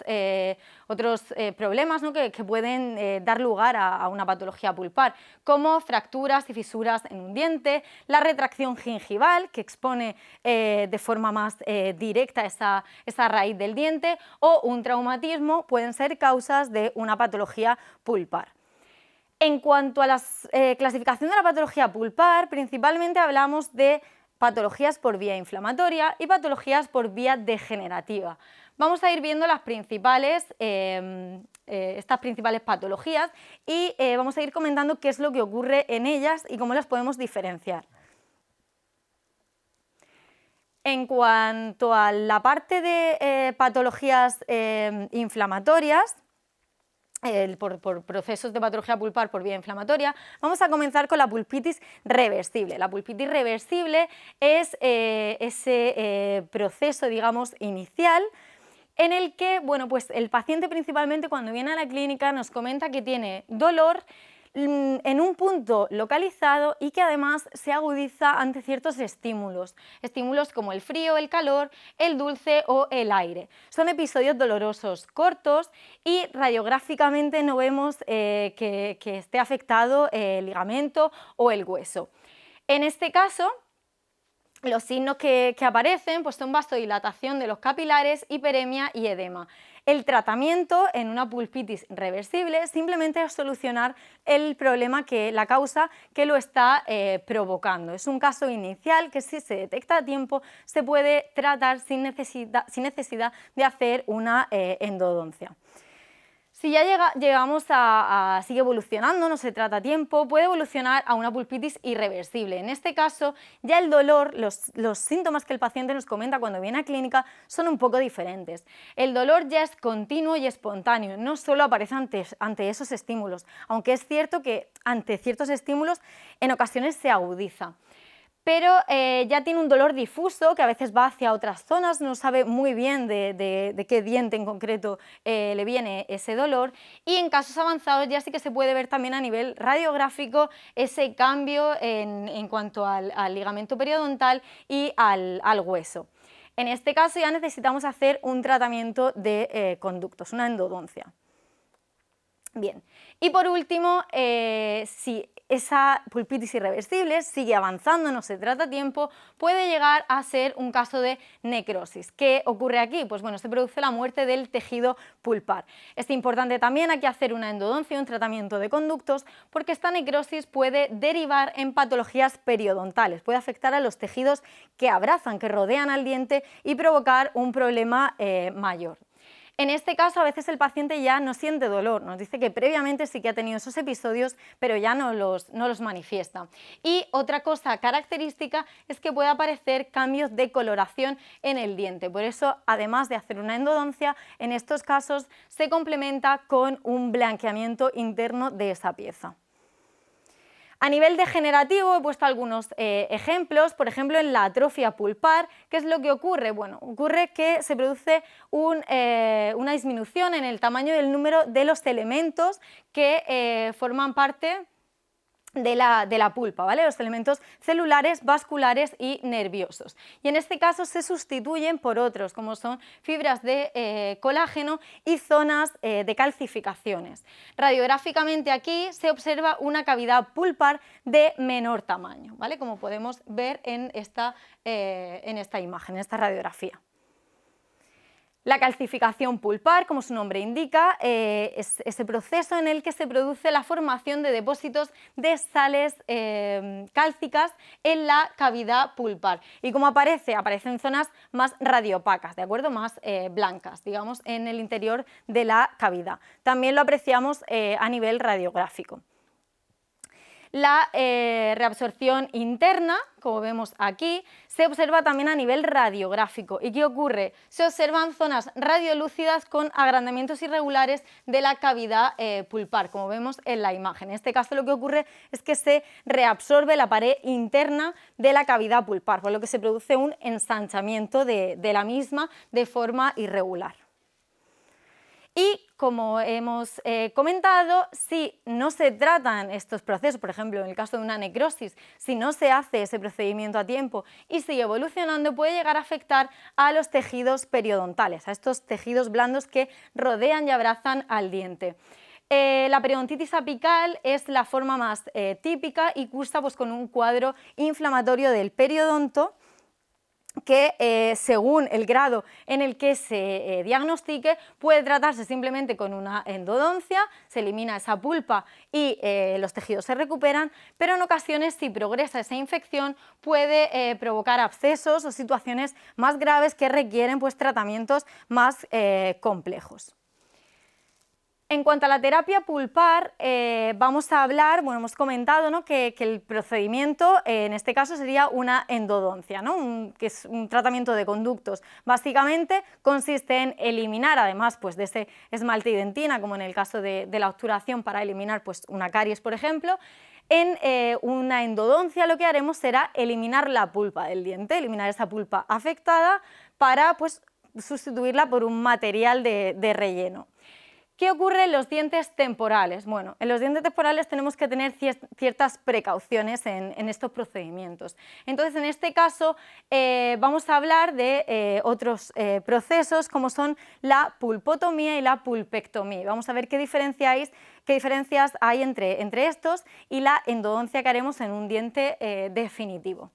problemas, ¿no?, que pueden dar lugar a una patología pulpar, como fracturas y fisuras en un diente, la retracción gingival, que expone de forma más directa esa raíz del diente, o un traumatismo pueden ser causas de una patología pulpar. En cuanto a la clasificación de la patología pulpar, principalmente hablamos de patologías por vía inflamatoria y patologías por vía degenerativa. Vamos a ir viendo las estas principales patologías y vamos a ir comentando qué es lo que ocurre en ellas y cómo las podemos diferenciar. En cuanto a la parte de patologías inflamatorias, por procesos de patología pulpar por vía inflamatoria, vamos a comenzar con la pulpitis reversible. La pulpitis reversible es ese proceso, digamos, inicial en el que, bueno, pues el paciente principalmente cuando viene a la clínica nos comenta que tiene dolor en un punto localizado y que además se agudiza ante ciertos estímulos como el frío, el calor, el dulce o el aire. Son episodios dolorosos cortos y radiográficamente no vemos que esté afectado el ligamento o el hueso. En este caso, los signos que aparecen pues son vasodilatación de los capilares, hiperemia y edema. El tratamiento en una pulpitis reversible simplemente es solucionar el problema, la causa que lo está provocando. Es un caso inicial que, si se detecta a tiempo, se puede tratar sin necesidad de hacer una endodoncia. Si ya llegamos sigue evolucionando, no se trata a tiempo, puede evolucionar a una pulpitis irreversible. En este caso, ya el dolor, los síntomas que el paciente nos comenta cuando viene a clínica son un poco diferentes. El dolor ya es continuo y espontáneo, no solo aparece ante esos estímulos, aunque es cierto que ante ciertos estímulos en ocasiones se agudiza. Pero ya tiene un dolor difuso que a veces va hacia otras zonas, no sabe muy bien de qué diente en concreto le viene ese dolor, y en casos avanzados ya sí que se puede ver también a nivel radiográfico ese cambio en cuanto al ligamento periodontal y al hueso. En este caso ya necesitamos hacer un tratamiento de conductos, una endodoncia. Bien, y por último, si esa pulpitis irreversible sigue avanzando, no se trata a tiempo, puede llegar a ser un caso de necrosis. ¿Qué ocurre aquí? Pues bueno, se produce la muerte del tejido pulpar. Es importante también aquí hacer una endodoncia, un tratamiento de conductos, porque esta necrosis puede derivar en patologías periodontales, puede afectar a los tejidos que abrazan, que rodean al diente y provocar un problema mayor. En este caso, a veces el paciente ya no siente dolor, nos dice que previamente sí que ha tenido esos episodios, pero ya no los manifiesta. Y otra cosa característica es que puede aparecer cambios de coloración en el diente. Por eso, además de hacer una endodoncia, en estos casos se complementa con un blanqueamiento interno de esa pieza. A nivel degenerativo he puesto algunos ejemplos, por ejemplo en la atrofia pulpar. ¿Qué es lo que ocurre? Bueno, ocurre que se produce una disminución en el tamaño del número de los elementos que forman parte de la pulpa, ¿vale? Los elementos celulares, vasculares y nerviosos. Y en este caso se sustituyen por otros, como son fibras de colágeno y zonas de calcificaciones. Radiográficamente aquí se observa una cavidad pulpar de menor tamaño, ¿vale? Como podemos ver en esta imagen, en esta radiografía. La calcificación pulpar, como su nombre indica, es ese proceso en el que se produce la formación de depósitos de sales cálcicas en la cavidad pulpar. Y como aparecen zonas más radiopacas, ¿de acuerdo? Más blancas, digamos, en el interior de la cavidad. También lo apreciamos a nivel radiográfico. La reabsorción interna, como vemos aquí, se observa también a nivel radiográfico. ¿Y qué ocurre? Se observan zonas radiolúcidas con agrandamientos irregulares de la cavidad pulpar, como vemos en la imagen. En este caso lo que ocurre es que se reabsorbe la pared interna de la cavidad pulpar, por lo que se produce un ensanchamiento de la misma de forma irregular. Y como hemos comentado, si no se tratan estos procesos, por ejemplo, en el caso de una necrosis, si no se hace ese procedimiento a tiempo y sigue evolucionando, puede llegar a afectar a los tejidos periodontales, a estos tejidos blandos que rodean y abrazan al diente. La periodontitis apical es la forma más típica y cursa pues, con un cuadro inflamatorio del periodonto, que según el grado en el que se diagnostique puede tratarse simplemente con una endodoncia, se elimina esa pulpa y los tejidos se recuperan, pero en ocasiones si progresa esa infección puede provocar abscesos o situaciones más graves que requieren pues, tratamientos más complejos. En cuanto a la terapia pulpar, vamos a hablar, bueno, hemos comentado, ¿no?, que el procedimiento en este caso sería una endodoncia, ¿no?, que es un tratamiento de conductos. Básicamente consiste en eliminar, además pues, de ese esmalte y dentina, como en el caso de la obturación para eliminar pues, una caries, por ejemplo. En una endodoncia lo que haremos será eliminar la pulpa del diente, eliminar esa pulpa afectada para pues, sustituirla por un material de relleno. ¿Qué ocurre en los dientes temporales? Bueno, en los dientes temporales tenemos que tener ciertas precauciones en estos procedimientos. Entonces, en este caso, vamos a hablar de otros procesos como son la pulpotomía y la pulpectomía. Vamos a ver qué diferencias hay entre estos y la endodoncia que haremos en un diente definitivo.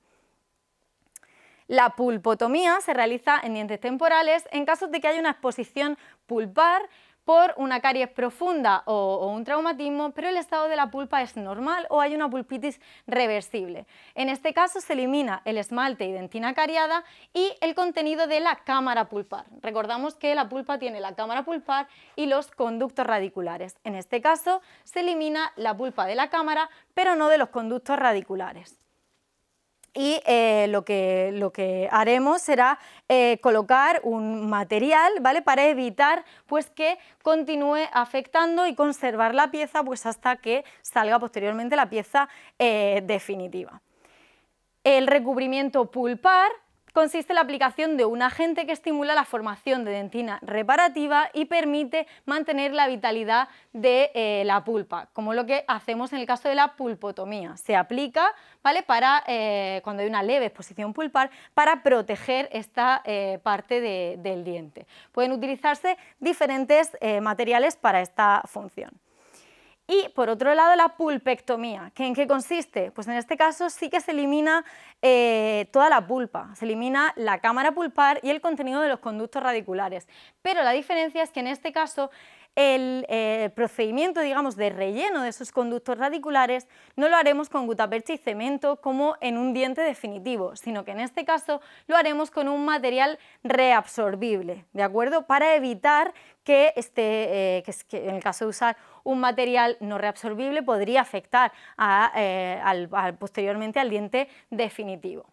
La pulpotomía se realiza en dientes temporales en caso de que haya una exposición pulpar por una caries profunda o un traumatismo, pero el estado de la pulpa es normal o hay una pulpitis reversible. En este caso se elimina el esmalte y dentina cariada y el contenido de la cámara pulpar. Recordamos que la pulpa tiene la cámara pulpar y los conductos radiculares. En este caso se elimina la pulpa de la cámara, pero no de los conductos radiculares. Y lo que haremos será colocar un material, ¿vale?, para evitar pues, que continúe afectando y conservar la pieza pues, hasta que salga posteriormente la pieza definitiva. El recubrimiento pulpar consiste en la aplicación de un agente que estimula la formación de dentina reparativa y permite mantener la vitalidad de la pulpa, como lo que hacemos en el caso de la pulpotomía. Se aplica, ¿vale?, para, cuando hay una leve exposición pulpar, para proteger esta parte del diente. Pueden utilizarse diferentes materiales para esta función. Y por otro lado la pulpectomía, ¿en qué consiste? Pues en este caso sí que se elimina toda la pulpa, se elimina la cámara pulpar y el contenido de los conductos radiculares, pero la diferencia es que en este caso el procedimiento, digamos, de relleno de esos conductos radiculares no lo haremos con gutapercha y cemento como en un diente definitivo, sino que en este caso lo haremos con un material reabsorbible, ¿de acuerdo?, para evitar que en el caso de usar un material no reabsorbible podría afectar posteriormente al diente definitivo.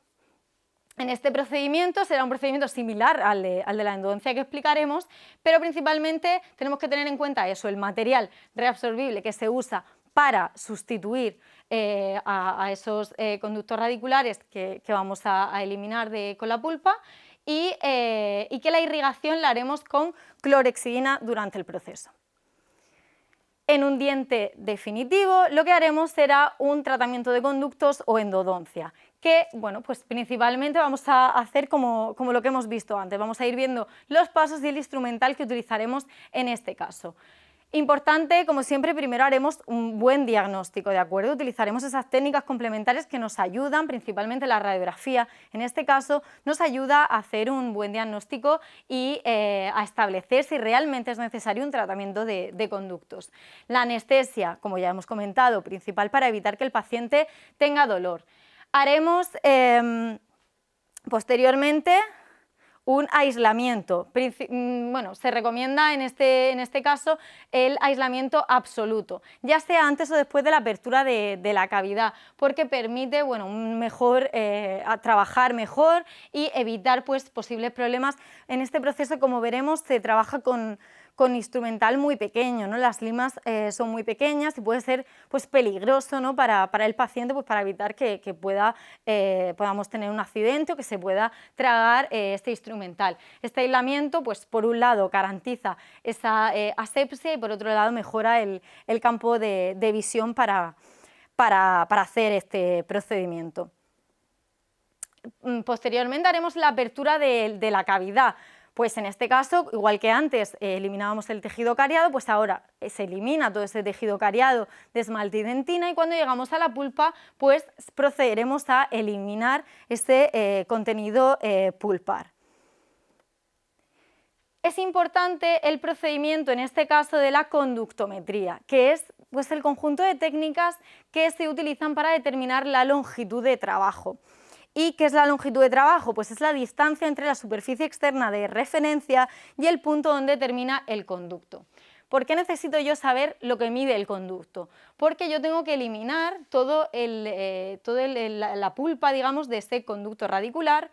En este procedimiento será un procedimiento similar al de la endodoncia que explicaremos, pero principalmente tenemos que tener en cuenta eso, el material reabsorbible que se usa para sustituir a esos conductos radiculares que vamos a eliminar con la pulpa y que la irrigación la haremos con clorhexidina durante el proceso. En un diente definitivo lo que haremos será un tratamiento de conductos o endodoncia, que bueno, pues principalmente vamos a hacer como lo que hemos visto antes, vamos a ir viendo los pasos y el instrumental que utilizaremos en este caso. Importante, como siempre, primero haremos un buen diagnóstico, ¿de acuerdo? Utilizaremos esas técnicas complementarias que nos ayudan, principalmente la radiografía, en este caso, nos ayuda a hacer un buen diagnóstico y a establecer si realmente es necesario un tratamiento de conductos. La anestesia, como ya hemos comentado, principal para evitar que el paciente tenga dolor. Haremos posteriormente un aislamiento. Bueno, se recomienda en este caso el aislamiento absoluto, ya sea antes o después de la apertura de la cavidad, porque permite bueno, trabajar mejor y evitar pues, posibles problemas. En este proceso, como veremos, se trabaja con con instrumental muy pequeño, ¿no? Las limas son muy pequeñas y puede ser pues, peligroso, ¿no? para el paciente, pues, para evitar que podamos tener un accidente o que se pueda tragar este instrumental. Este aislamiento, pues, por un lado, garantiza esa asepsia y por otro lado mejora el campo de visión para hacer este procedimiento. Posteriormente haremos la apertura de la cavidad. Pues en este caso, igual que antes eliminábamos el tejido cariado, pues ahora se elimina todo ese tejido cariado de esmalte y dentina y cuando llegamos a la pulpa, pues procederemos a eliminar ese contenido pulpar. Es importante el procedimiento, en este caso, de la conductometría, que es pues, el conjunto de técnicas que se utilizan para determinar la longitud de trabajo. ¿Y qué es la longitud de trabajo? Pues es la distancia entre la superficie externa de referencia y el punto donde termina el conducto. ¿Por qué necesito yo saber lo que mide el conducto? Porque yo tengo que eliminar toda la pulpa, digamos, de ese conducto radicular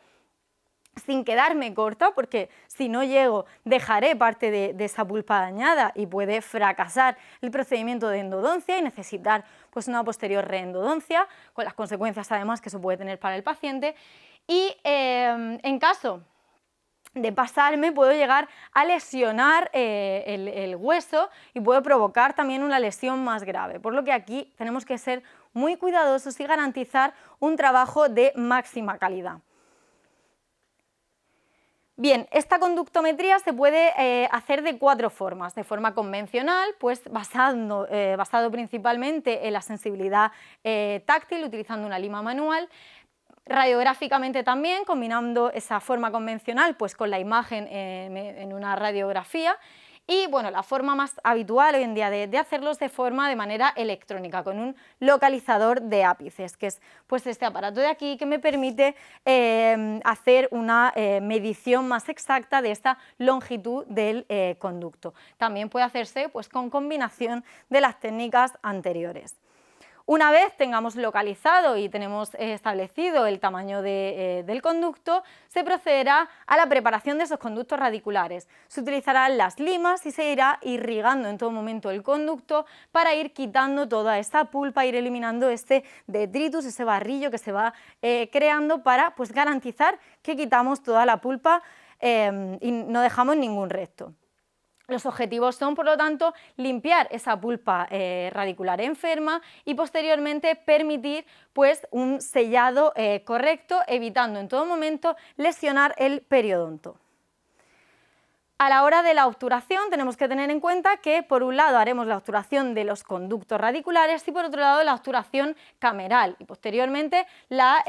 sin quedarme corta, porque si no llego dejaré parte de esa pulpa dañada y puede fracasar el procedimiento de endodoncia y necesitar pues, una posterior reendodoncia, con las consecuencias además que eso puede tener para el paciente. Y en caso de pasarme puedo llegar a lesionar el hueso y puedo provocar también una lesión más grave, por lo que aquí tenemos que ser muy cuidadosos y garantizar un trabajo de máxima calidad. Bien, esta conductometría se puede hacer de 4 formas. De forma convencional, pues basado principalmente en la sensibilidad táctil, utilizando una lima manual. Radiográficamente también, combinando esa forma convencional pues, con la imagen en una radiografía. Y bueno, la forma más habitual hoy en día de hacerlo es de manera electrónica, con un localizador de ápices, que es pues, este aparato de aquí que me permite hacer una medición más exacta de esta longitud del conducto. También puede hacerse pues, con combinación de las técnicas anteriores. Una vez tengamos localizado y tenemos establecido el tamaño del conducto, se procederá a la preparación de esos conductos radiculares. Se utilizarán las limas y se irá irrigando en todo momento el conducto para ir quitando toda esta pulpa, ir eliminando este detritus, ese barrillo que se va creando para pues, garantizar que quitamos toda la pulpa y no dejamos ningún resto. Los objetivos son, por lo tanto, limpiar esa pulpa radicular enferma y posteriormente permitir pues, un sellado correcto, evitando en todo momento lesionar el periodonto. A la hora de la obturación tenemos que tener en cuenta que por un lado haremos la obturación de los conductos radiculares y por otro lado la obturación cameral y posteriormente la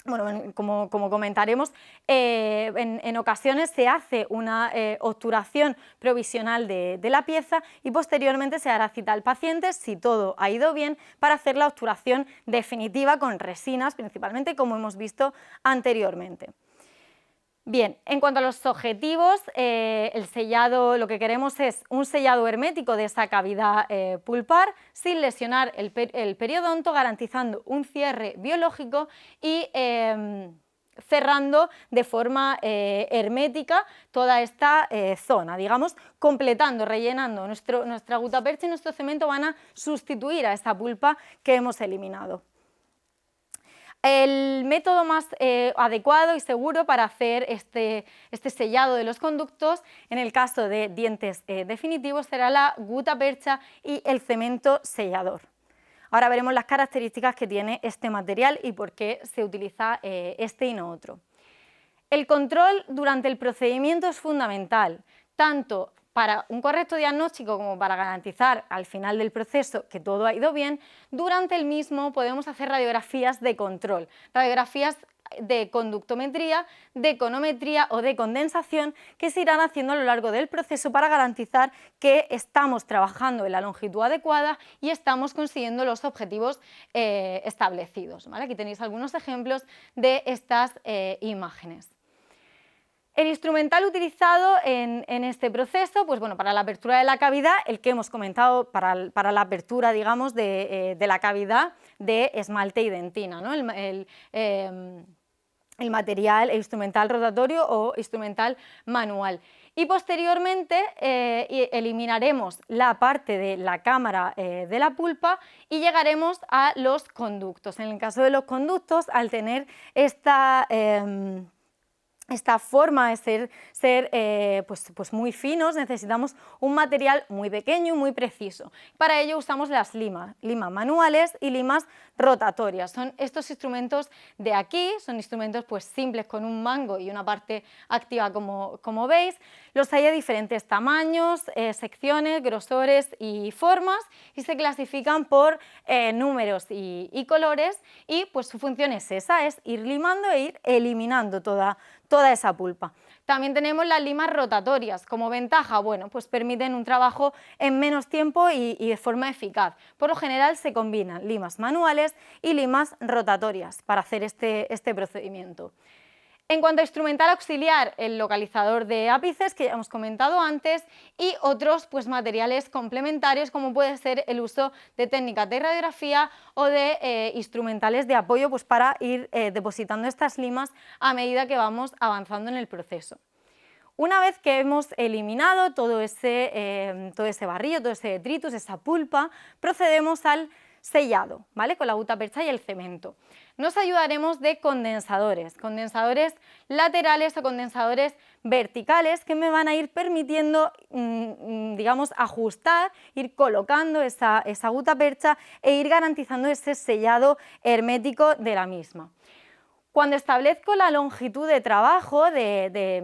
bueno, como comentaremos, en ocasiones se hace una obturación provisional de la pieza y posteriormente se hará cita al paciente, si todo ha ido bien, para hacer la obturación definitiva con resinas, principalmente como hemos visto anteriormente. Bien, en cuanto a los objetivos, el sellado, lo que queremos es un sellado hermético de esa cavidad pulpar sin lesionar el periodonto, garantizando un cierre biológico y cerrando de forma hermética toda esta zona, digamos, completando, rellenando nuestra gutapercha y nuestro cemento van a sustituir a esta pulpa que hemos eliminado. El método más adecuado y seguro para hacer este sellado de los conductos, en el caso de dientes definitivos, será la gutapercha y el cemento sellador. Ahora veremos las características que tiene este material y por qué se utiliza este y no otro. El control durante el procedimiento es fundamental, tanto para un correcto diagnóstico como para garantizar al final del proceso que todo ha ido bien. Durante el mismo podemos hacer radiografías de control, radiografías de conductometría, de econometría o de condensación que se irán haciendo a lo largo del proceso para garantizar que estamos trabajando en la longitud adecuada y estamos consiguiendo los objetivos establecidos, ¿vale? Aquí tenéis algunos ejemplos de estas imágenes. El instrumental utilizado en este proceso, pues bueno, para la apertura de la cavidad, el que hemos comentado para la apertura, digamos, de la cavidad de esmalte y dentina, ¿no? El material, el instrumental rotatorio o instrumental manual. Y posteriormente eliminaremos la parte de la cámara de la pulpa y llegaremos a los conductos. En el caso de los conductos, al tener esta forma de ser pues muy finos, necesitamos un material muy pequeño y muy preciso. Para ello usamos las limas manuales y limas rotatorias. Son estos instrumentos de aquí, son instrumentos pues simples con un mango y una parte activa como veis. Los hay de diferentes tamaños, secciones, grosores y formas y se clasifican por números y colores y pues su función es esa, es ir limando e ir eliminando toda esa pulpa. También tenemos las limas rotatorias. Como ventaja, bueno, pues permiten un trabajo en menos tiempo y de forma eficaz. Por lo general se combinan limas manuales y limas rotatorias para hacer este procedimiento. En cuanto a instrumental auxiliar, el localizador de ápices que ya hemos comentado antes y otros pues, materiales complementarios como puede ser el uso de técnicas de radiografía o de instrumentales de apoyo pues, para ir depositando estas limas a medida que vamos avanzando en el proceso. Una vez que hemos eliminado todo ese barrillo, todo ese detritus, esa pulpa, procedemos al sellado, ¿vale? Con la gutapercha y el cemento. Nos ayudaremos de condensadores laterales o condensadores verticales que me van a ir permitiendo, digamos, ajustar, ir colocando esa gutapercha e ir garantizando ese sellado hermético de la misma. Cuando establezco la longitud de trabajo de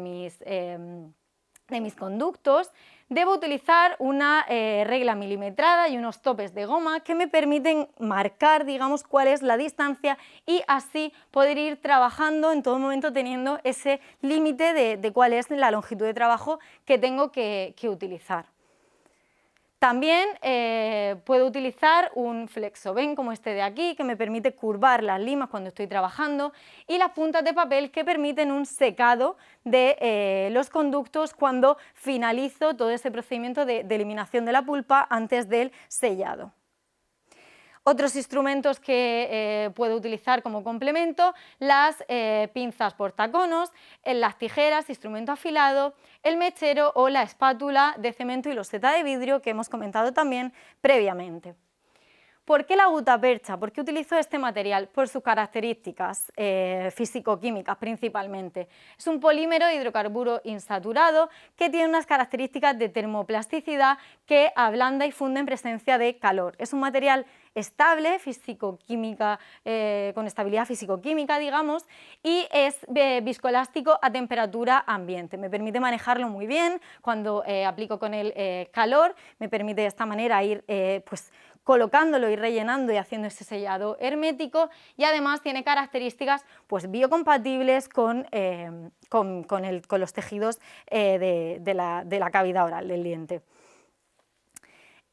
mis conductos, debo utilizar una regla milimetrada y unos topes de goma que me permiten marcar, digamos, cuál es la distancia y así poder ir trabajando en todo momento teniendo ese límite de cuál es la longitud de trabajo que tengo que utilizar. También puedo utilizar un flexoven como este de aquí que me permite curvar las limas cuando estoy trabajando y las puntas de papel que permiten un secado de los conductos cuando finalizo todo ese procedimiento de eliminación de la pulpa antes del sellado. Otros instrumentos que puedo utilizar como complemento, las pinzas portaconos, las tijeras, instrumento afilado, el mechero o la espátula de cemento y loseta de vidrio que hemos comentado también previamente. ¿Por qué la gutapercha? ¿Por qué utilizo este material? Por sus características físico-químicas principalmente. Es un polímero de hidrocarburo insaturado que tiene unas características de termoplasticidad que ablanda y funde en presencia de calor. Es un material estable, físico-química, con estabilidad físico-química, digamos, y es viscoelástico a temperatura ambiente. Me permite manejarlo muy bien cuando aplico con el calor, me permite de esta manera ir pues, colocándolo y rellenando y haciendo ese sellado hermético y además tiene características pues, biocompatibles con los tejidos de la cavidad oral del diente.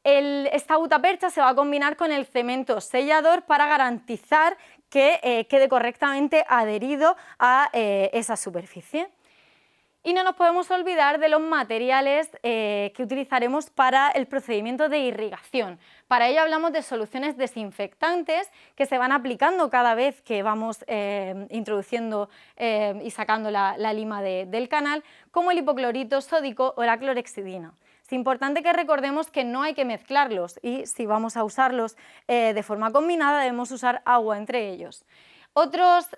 Esta gutapercha se va a combinar con el cemento sellador para garantizar que quede correctamente adherido a esa superficie. Y no nos podemos olvidar de los materiales que utilizaremos para el procedimiento de irrigación. Para ello hablamos de soluciones desinfectantes que se van aplicando cada vez que vamos introduciendo y sacando la lima del canal, como el hipoclorito sódico o la clorhexidina. Es importante que recordemos que no hay que mezclarlos y si vamos a usarlos de forma combinada debemos usar agua entre ellos. Otras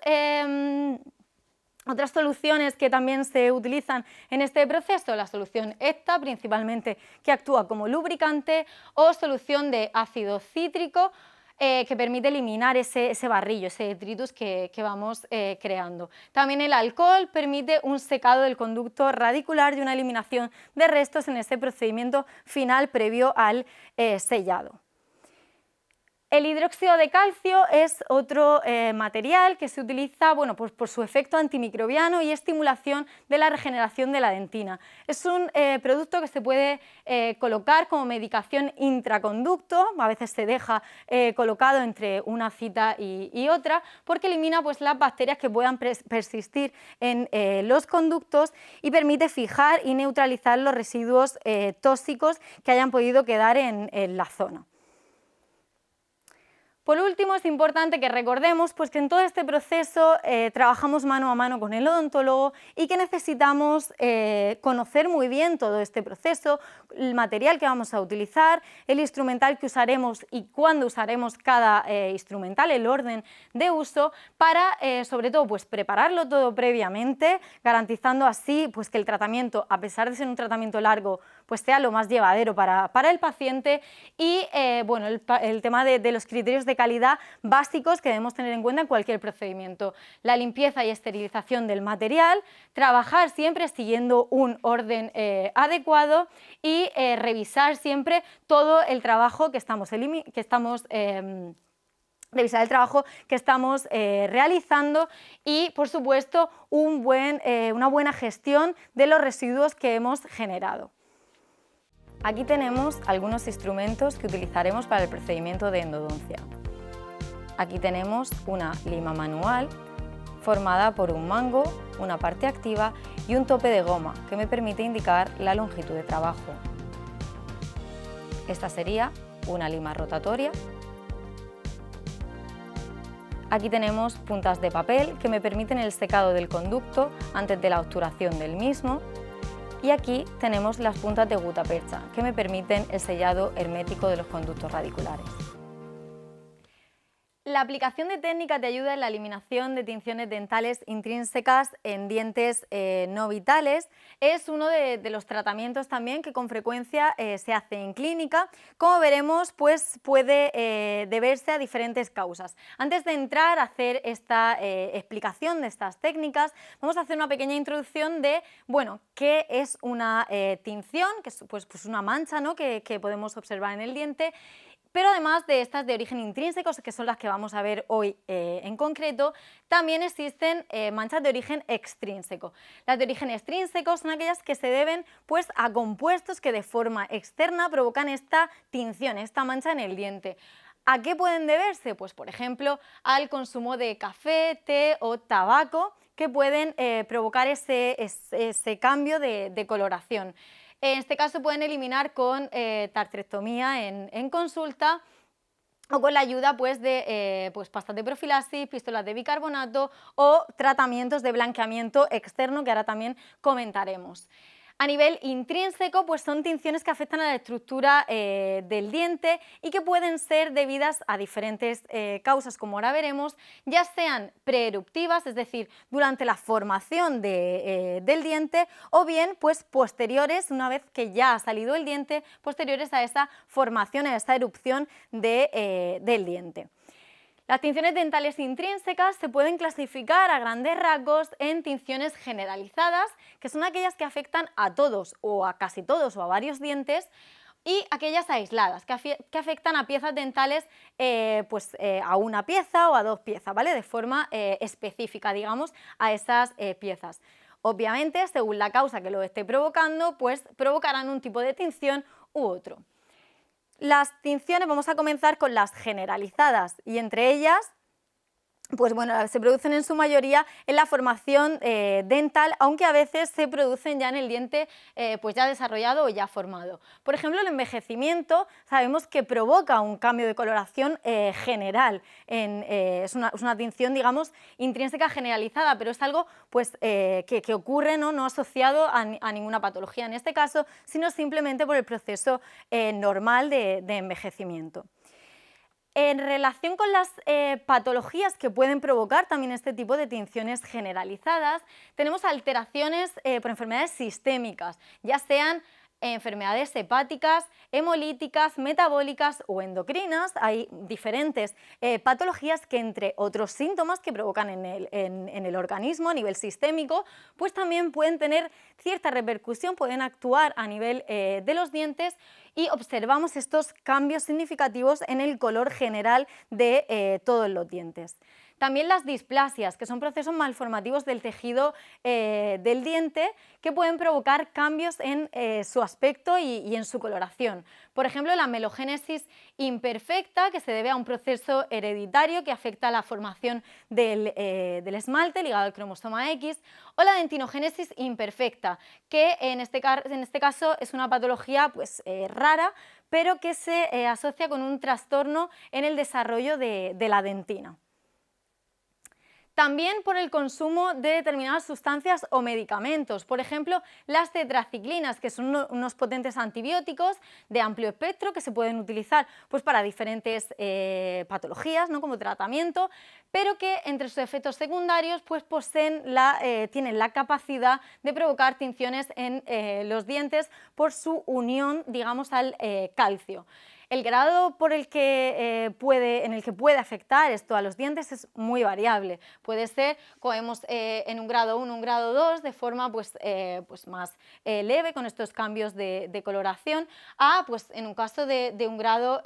soluciones que también se utilizan en este proceso, la solución ECTA principalmente que actúa como lubricante o solución de ácido cítrico que permite eliminar ese barrillo, ese detritus que vamos creando. También el alcohol permite un secado del conducto radicular y una eliminación de restos en ese procedimiento final previo al sellado. El hidróxido de calcio es otro material que se utiliza pues por su efecto antimicrobiano y estimulación de la regeneración de la dentina. Es un producto que se puede colocar como medicación intraconducto, a veces se deja colocado entre una cita y otra, porque elimina pues, las bacterias que puedan persistir en los conductos y permite fijar y neutralizar los residuos tóxicos que hayan podido quedar en la zona. Por último, es importante que recordemos pues, que en todo este proceso trabajamos mano a mano con el odontólogo y que necesitamos conocer muy bien todo este proceso, el material que vamos a utilizar, el instrumental que usaremos y cuándo usaremos cada instrumental, el orden de uso, para sobre todo pues, prepararlo todo previamente, garantizando así pues, que el tratamiento, a pesar de ser un tratamiento largo, pues sea lo más llevadero para el paciente y bueno, el tema de los criterios de calidad básicos que debemos tener en cuenta en cualquier procedimiento. La limpieza y esterilización del material, trabajar siempre siguiendo un orden adecuado y revisar siempre todo el trabajo que estamos realizando y, por supuesto, una buena gestión de los residuos que hemos generado. Aquí tenemos algunos instrumentos que utilizaremos para el procedimiento de endodoncia. Aquí tenemos una lima manual formada por un mango, una parte activa y un tope de goma que me permite indicar la longitud de trabajo. Esta sería una lima rotatoria. Aquí tenemos puntas de papel que me permiten el secado del conducto antes de la obturación del mismo. Y aquí tenemos las puntas de gutapercha que me permiten el sellado hermético de los conductos radiculares. La aplicación de técnicas de ayuda en la eliminación de tinciones dentales intrínsecas en dientes no vitales es uno de los tratamientos también que con frecuencia se hace en clínica. Como veremos, pues puede deberse a diferentes causas. Antes de entrar a hacer esta explicación de estas técnicas, vamos a hacer una pequeña introducción de, bueno, qué es una tinción, que es pues una mancha, ¿no?, que podemos observar en el diente. Pero además de estas de origen intrínseco, que son las que vamos a ver hoy en concreto, también existen manchas de origen extrínseco. Las de origen extrínseco son aquellas que se deben pues, a compuestos que de forma externa provocan esta tinción, esta mancha en el diente. ¿A qué pueden deberse? Pues por ejemplo al consumo de café, té o tabaco que pueden provocar ese cambio de coloración. En este caso pueden eliminar con tartrectomía en consulta o con la ayuda pues, de pastas de profilaxis, pistolas de bicarbonato o tratamientos de blanqueamiento externo que ahora también comentaremos. A nivel intrínseco, pues son tinciones que afectan a la estructura del diente y que pueden ser debidas a diferentes causas, como ahora veremos, ya sean preeruptivas, es decir, durante la formación del diente, o bien pues posteriores, una vez que ya ha salido el diente, posteriores a esa formación, a esa erupción del diente. Las tinciones dentales intrínsecas se pueden clasificar a grandes rasgos en tinciones generalizadas, que son aquellas que afectan a todos o a casi todos o a varios dientes, y aquellas aisladas, que afectan a piezas dentales a una pieza o a dos piezas, ¿vale?, de forma específica, digamos, a esas piezas. Obviamente, según la causa que lo esté provocando, pues provocarán un tipo de tinción u otro. Las tinciones, vamos a comenzar con las generalizadas y entre ellas, pues bueno, se producen en su mayoría en la formación dental, aunque a veces se producen ya en el diente pues ya desarrollado o ya formado. Por ejemplo, el envejecimiento sabemos que provoca un cambio de coloración general, es una tinción, digamos, intrínseca generalizada, pero es algo pues, que ocurre no asociado a ninguna patología en este caso, sino simplemente por el proceso normal de envejecimiento. En relación con las patologías que pueden provocar también este tipo de tinciones generalizadas, tenemos alteraciones por enfermedades sistémicas, ya sean enfermedades hepáticas, hemolíticas, metabólicas o endocrinas. Hay diferentes patologías que, entre otros síntomas que provocan en el organismo a nivel sistémico, pues también pueden tener cierta repercusión, pueden actuar a nivel de los dientes, y observamos estos cambios significativos en el color general de todos los dientes. También las displasias, que son procesos malformativos del tejido del diente que pueden provocar cambios en su aspecto y en su coloración. Por ejemplo, la melogénesis imperfecta, que se debe a un proceso hereditario que afecta a la formación del esmalte ligado al cromosoma X, o la dentinogénesis imperfecta, que en este caso es una patología pues, rara, pero que se asocia con un trastorno en el desarrollo de la dentina. También por el consumo de determinadas sustancias o medicamentos, por ejemplo, las tetraciclinas, que son unos potentes antibióticos de amplio espectro que se pueden utilizar pues, para diferentes patologías, ¿no? Como tratamiento, pero que entre sus efectos secundarios pues, tienen la capacidad de provocar tinciones en los dientes por su unión, digamos, al calcio. El grado en el que puede afectar esto a los dientes es muy variable. Puede ser, como vemos, en un grado 1, un grado 2, de forma pues más leve, con estos cambios de coloración, a pues, en un caso de un grado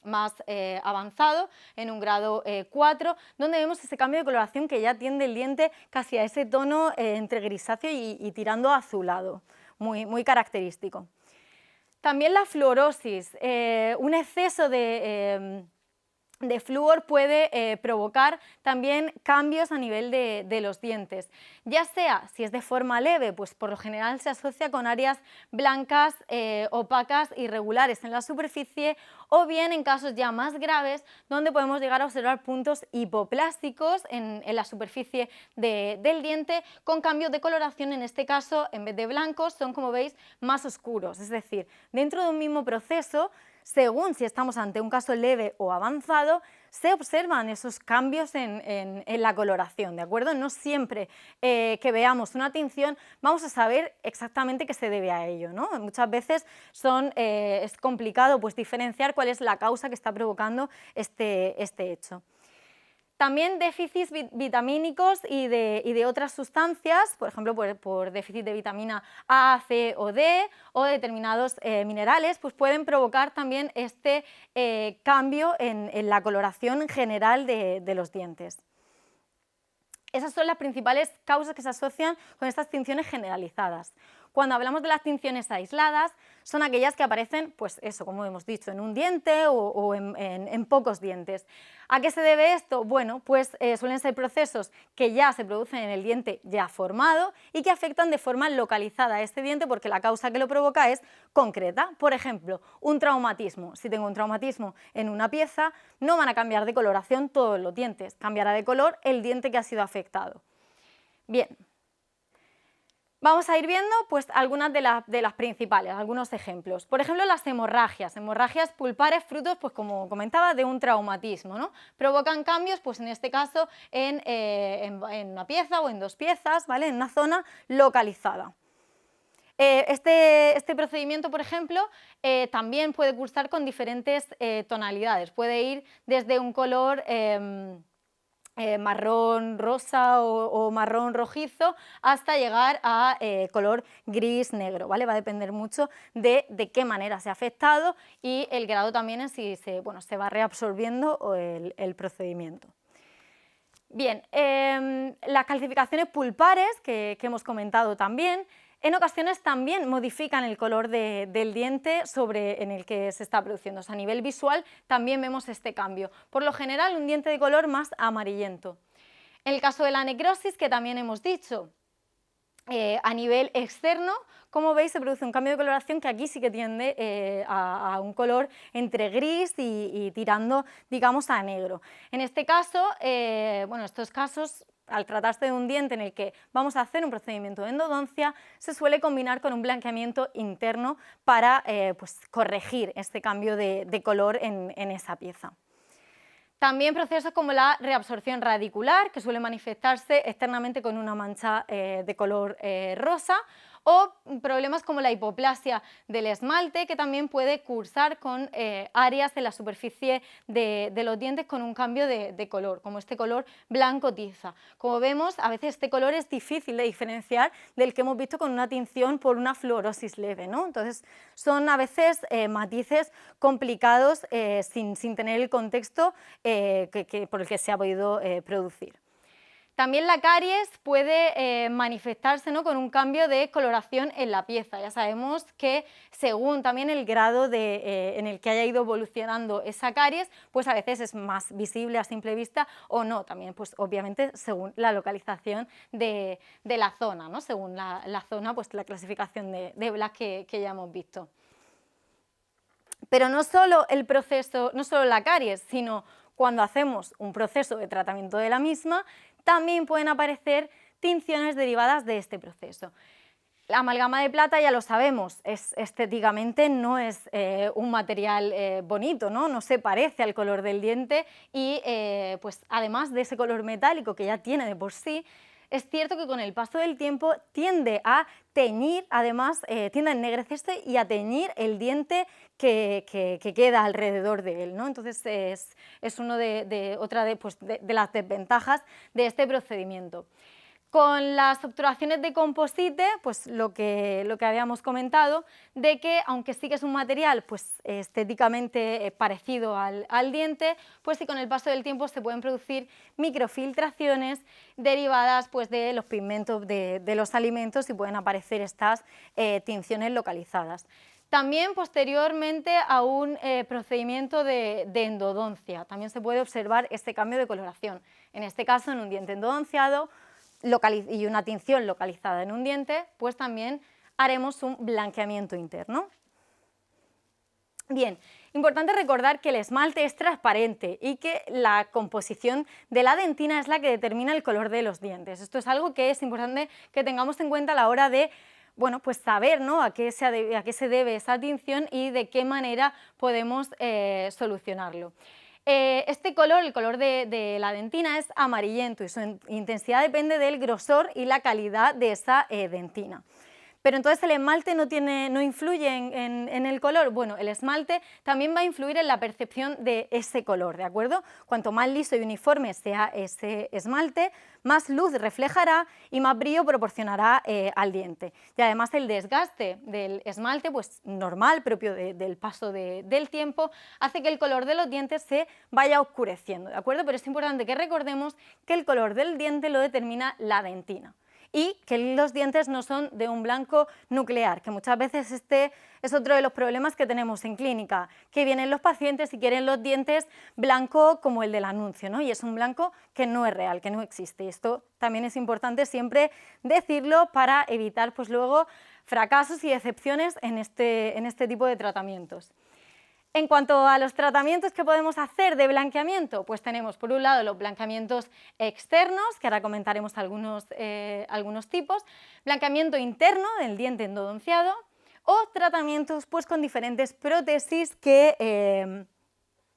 más avanzado, en un grado 4, donde vemos ese cambio de coloración que ya tiende el diente casi a ese tono entre grisáceo y tirando a azulado, muy característico. También la fluorosis, un exceso de flúor puede provocar también cambios a nivel de los dientes, ya sea si es de forma leve, pues por lo general se asocia con áreas blancas, opacas, irregulares en la superficie, o bien en casos ya más graves donde podemos llegar a observar puntos hipoplásticos en la superficie del diente con cambios de coloración. En este caso, en vez de blancos, son, como veis, más oscuros, es decir, dentro de un mismo proceso, según si estamos ante un caso leve o avanzado, se observan esos cambios en la coloración, ¿de acuerdo? No siempre que veamos una tinción vamos a saber exactamente qué se debe a ello, ¿no? Muchas veces es complicado pues, diferenciar cuál es la causa que está provocando este hecho. También déficits vitamínicos y de otras sustancias, por ejemplo, por déficit de vitamina A, C o D, o determinados minerales, pues pueden provocar también este cambio en la coloración general de los dientes. Esas son las principales causas que se asocian con estas tinciones generalizadas. Cuando hablamos de las tinciones aisladas, son aquellas que aparecen, pues eso, como hemos dicho, en un diente o en pocos dientes. ¿A qué se debe esto? Bueno, pues suelen ser procesos que ya se producen en el diente ya formado y que afectan de forma localizada a este diente porque la causa que lo provoca es concreta. Por ejemplo, un traumatismo. Si tengo un traumatismo en una pieza, no van a cambiar de coloración todos los dientes, cambiará de color el diente que ha sido afectado. Bien. Vamos a ir viendo pues, algunas de las principales, algunos ejemplos. Por ejemplo, las hemorragias pulpares, frutos, pues, como comentaba, de un traumatismo, ¿no? Provocan cambios, pues, en este caso, en una pieza o en dos piezas, ¿vale? En una zona localizada. Este procedimiento, por ejemplo, también puede cursar con diferentes tonalidades. Puede ir desde un color marrón rosa o marrón rojizo hasta llegar a color gris negro, ¿vale? Va a depender mucho de qué manera se ha afectado y el grado también en si se va reabsorbiendo el procedimiento. Bien, las calcificaciones pulpares que hemos comentado también, en ocasiones también modifican el color del diente en el que se está produciendo. O sea, a nivel visual también vemos este cambio. Por lo general, un diente de color más amarillento. En el caso de la necrosis, que también hemos dicho, a nivel externo, como veis, se produce un cambio de coloración que aquí sí que tiende a un color entre gris y tirando, digamos, a negro. En este caso, estos casos, al tratarse de un diente en el que vamos a hacer un procedimiento de endodoncia, se suele combinar con un blanqueamiento interno para corregir este cambio de color en esa pieza. También procesos como la reabsorción radicular, que suele manifestarse externamente con una mancha de color rosa, o problemas como la hipoplasia del esmalte, que también puede cursar con áreas en la superficie de los dientes con un cambio de color, como este color blanco tiza. Como vemos, a veces este color es difícil de diferenciar del que hemos visto con una tinción por una fluorosis leve, ¿no? Entonces, son a veces matices complicados sin tener el contexto por el que se ha podido producir. También la caries puede manifestarse, ¿no?, con un cambio de coloración en la pieza. Ya sabemos que según también el grado en el que haya ido evolucionando esa caries, pues a veces es más visible a simple vista o no, también pues obviamente según la localización de la zona, ¿no?, según la zona, pues la clasificación de Black que ya hemos visto. Pero no solo el proceso, no solo la caries, sino cuando hacemos un proceso de tratamiento de la misma, también pueden aparecer tinciones derivadas de este proceso. La amalgama de plata, ya lo sabemos, estéticamente no es un material bonito, ¿no? Se parece al color del diente y pues además de ese color metálico que ya tiene de por sí, es cierto que con el paso del tiempo tiende a teñir, además tiende a ennegrecerse y a teñir el diente que queda alrededor de él, ¿no? Entonces es otra de las desventajas de este procedimiento. Con las obturaciones de composite, pues lo que habíamos comentado, de que aunque sí que es un material pues, estéticamente parecido al diente, pues sí con el paso del tiempo se pueden producir microfiltraciones derivadas pues, de los pigmentos de los alimentos y pueden aparecer estas tinciones localizadas. También posteriormente a un procedimiento de endodoncia, también se puede observar este cambio de coloración. En este caso, en un diente endodonciado, y una tinción localizada en un diente, pues también haremos un blanqueamiento interno. Bien, importante recordar que el esmalte es transparente y que la composición de la dentina es la que determina el color de los dientes. Esto es algo que es importante que tengamos en cuenta a la hora de pues saber, ¿no?, a qué se debe esa tinción y de qué manera podemos solucionarlo. Este color, el color de la dentina, es amarillento y su intensidad depende del grosor y la calidad de esa dentina. Pero entonces el esmalte no influye en el color. Bueno, el esmalte también va a influir en la percepción de ese color, ¿de acuerdo? Cuanto más liso y uniforme sea ese esmalte, más luz reflejará y más brillo proporcionará al diente. Y además el desgaste del esmalte, pues normal, propio del paso del tiempo, hace que el color de los dientes se vaya oscureciendo, ¿de acuerdo? Pero es importante que recordemos que el color del diente lo determina la dentina y que los dientes no son de un blanco nuclear, que muchas veces este es otro de los problemas que tenemos en clínica, que vienen los pacientes y quieren los dientes blanco como el del anuncio, ¿no? Y es un blanco que no es real, que no existe. Esto también es importante siempre decirlo para evitar pues luego fracasos y decepciones en este tipo de tratamientos. En cuanto a los tratamientos que podemos hacer de blanqueamiento, pues tenemos por un lado los blanqueamientos externos, que ahora comentaremos algunos tipos, blanqueamiento interno del diente endodonciado o tratamientos pues, con diferentes prótesis que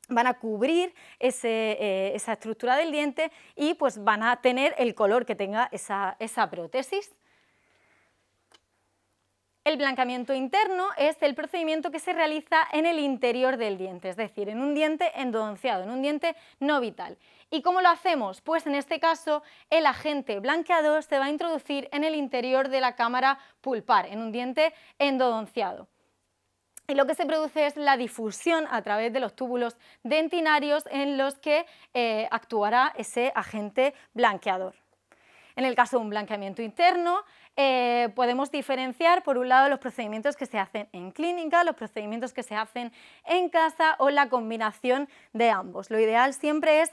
van a cubrir esa estructura del diente y pues, van a tener el color que tenga esa prótesis. El blanqueamiento interno es el procedimiento que se realiza en el interior del diente, es decir, en un diente endodonciado, en un diente no vital. ¿Y cómo lo hacemos? Pues en este caso el agente blanqueador se va a introducir en el interior de la cámara pulpar, en un diente endodonciado. Y lo que se produce es la difusión a través de los túbulos dentinarios en los que actuará ese agente blanqueador. En el caso de un blanqueamiento interno, podemos diferenciar, por un lado, los procedimientos que se hacen en clínica, los procedimientos que se hacen en casa o la combinación de ambos. Lo ideal siempre es,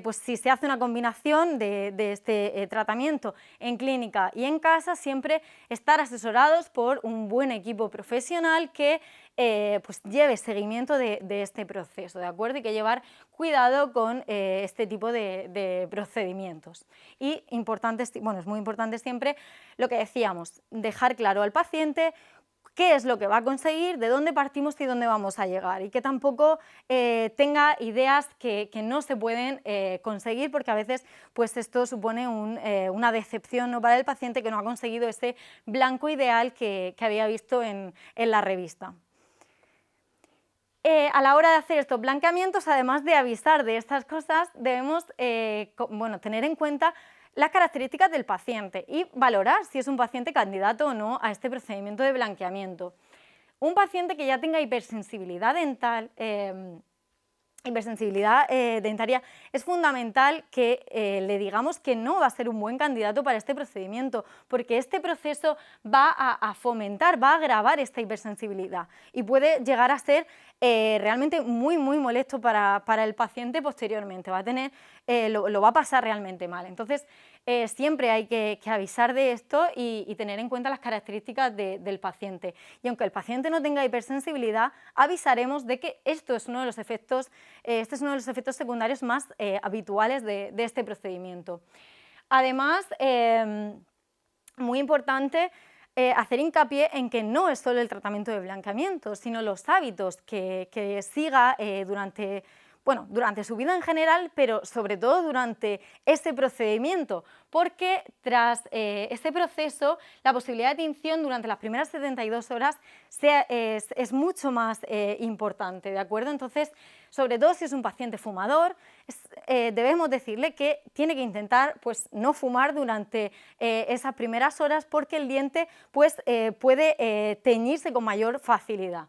pues si se hace una combinación de este tratamiento en clínica y en casa, siempre estar asesorados por un buen equipo profesional que pues lleve seguimiento de este proceso, ¿de acuerdo? Y que llevar cuidado con este tipo de procedimientos. Y es muy importante siempre lo que decíamos, dejar claro al paciente qué es lo que va a conseguir, de dónde partimos y dónde vamos a llegar, y que tampoco tenga ideas que no se pueden conseguir, porque a veces pues esto supone una decepción, ¿no?, para el paciente, que no ha conseguido ese blanco ideal que había visto en la revista. A la hora de hacer estos blanqueamientos, además de avisar de estas cosas, debemos tener en cuenta las características del paciente y valorar si es un paciente candidato o no a este procedimiento de blanqueamiento. Un paciente que ya tenga hipersensibilidad dental, dentaria, es fundamental que le digamos que no va a ser un buen candidato para este procedimiento, porque este proceso va a fomentar, va a agravar esta hipersensibilidad y puede llegar a ser realmente muy molesto para el paciente posteriormente, lo va a pasar realmente mal. Entonces, siempre hay que avisar de esto y tener en cuenta las características del paciente. Y aunque el paciente no tenga hipersensibilidad, avisaremos de que este es uno de los efectos secundarios más habituales de este procedimiento. Además, muy importante hacer hincapié en que no es solo el tratamiento de blanqueamiento, sino los hábitos que siga durante su vida en general, pero sobre todo durante ese procedimiento, porque tras este proceso la posibilidad de tinción durante las primeras 72 horas es mucho más importante, ¿de acuerdo? Entonces, sobre todo si es un paciente fumador, debemos decirle que tiene que intentar pues, no fumar durante esas primeras horas, porque el diente pues, puede teñirse con mayor facilidad.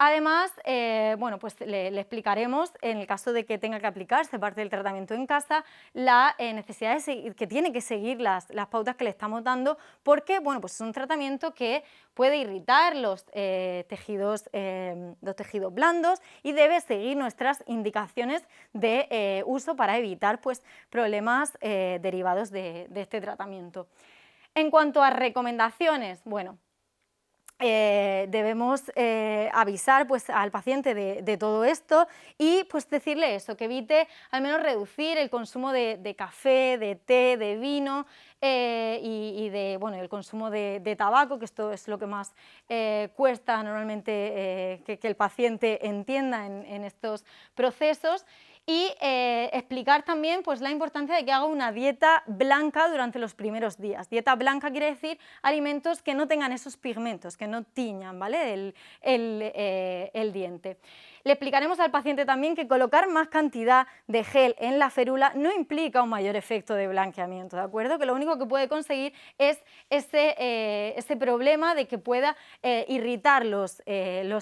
Además, le explicaremos, en el caso de que tenga que aplicarse parte del tratamiento en casa, la necesidad de seguir, que tiene que seguir las pautas que le estamos dando, porque es un tratamiento que puede irritar los tejidos blandos y debe seguir nuestras indicaciones de uso para evitar pues, problemas derivados de este tratamiento. En cuanto a recomendaciones, debemos avisar pues, al paciente de todo esto y pues, decirle eso, que evite al menos reducir el consumo de café, de té, de vino el consumo de tabaco, que esto es lo que más cuesta normalmente que el paciente entienda en estos procesos. Y explicar también pues, la importancia de que haga una dieta blanca durante los primeros días. Dieta blanca quiere decir alimentos que no tengan esos pigmentos, que no tiñan, ¿vale?, el diente. Le explicaremos al paciente también que colocar más cantidad de gel en la férula no implica un mayor efecto de blanqueamiento, ¿de acuerdo? Que lo único que puede conseguir es ese problema de que pueda irritar los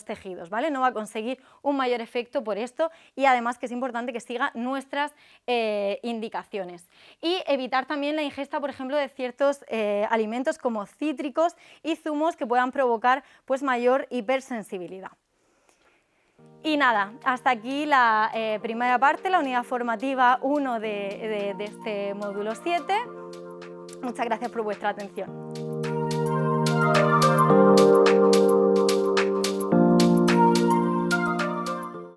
tejidos, ¿vale? No va a conseguir un mayor efecto por esto, y además que es importante que siga nuestras indicaciones. Y evitar también la ingesta, por ejemplo, de ciertos alimentos como cítricos y zumos que puedan provocar pues, mayor hipersensibilidad. Y nada, hasta aquí la primera parte, la unidad formativa 1 de este módulo 7. Muchas gracias por vuestra atención.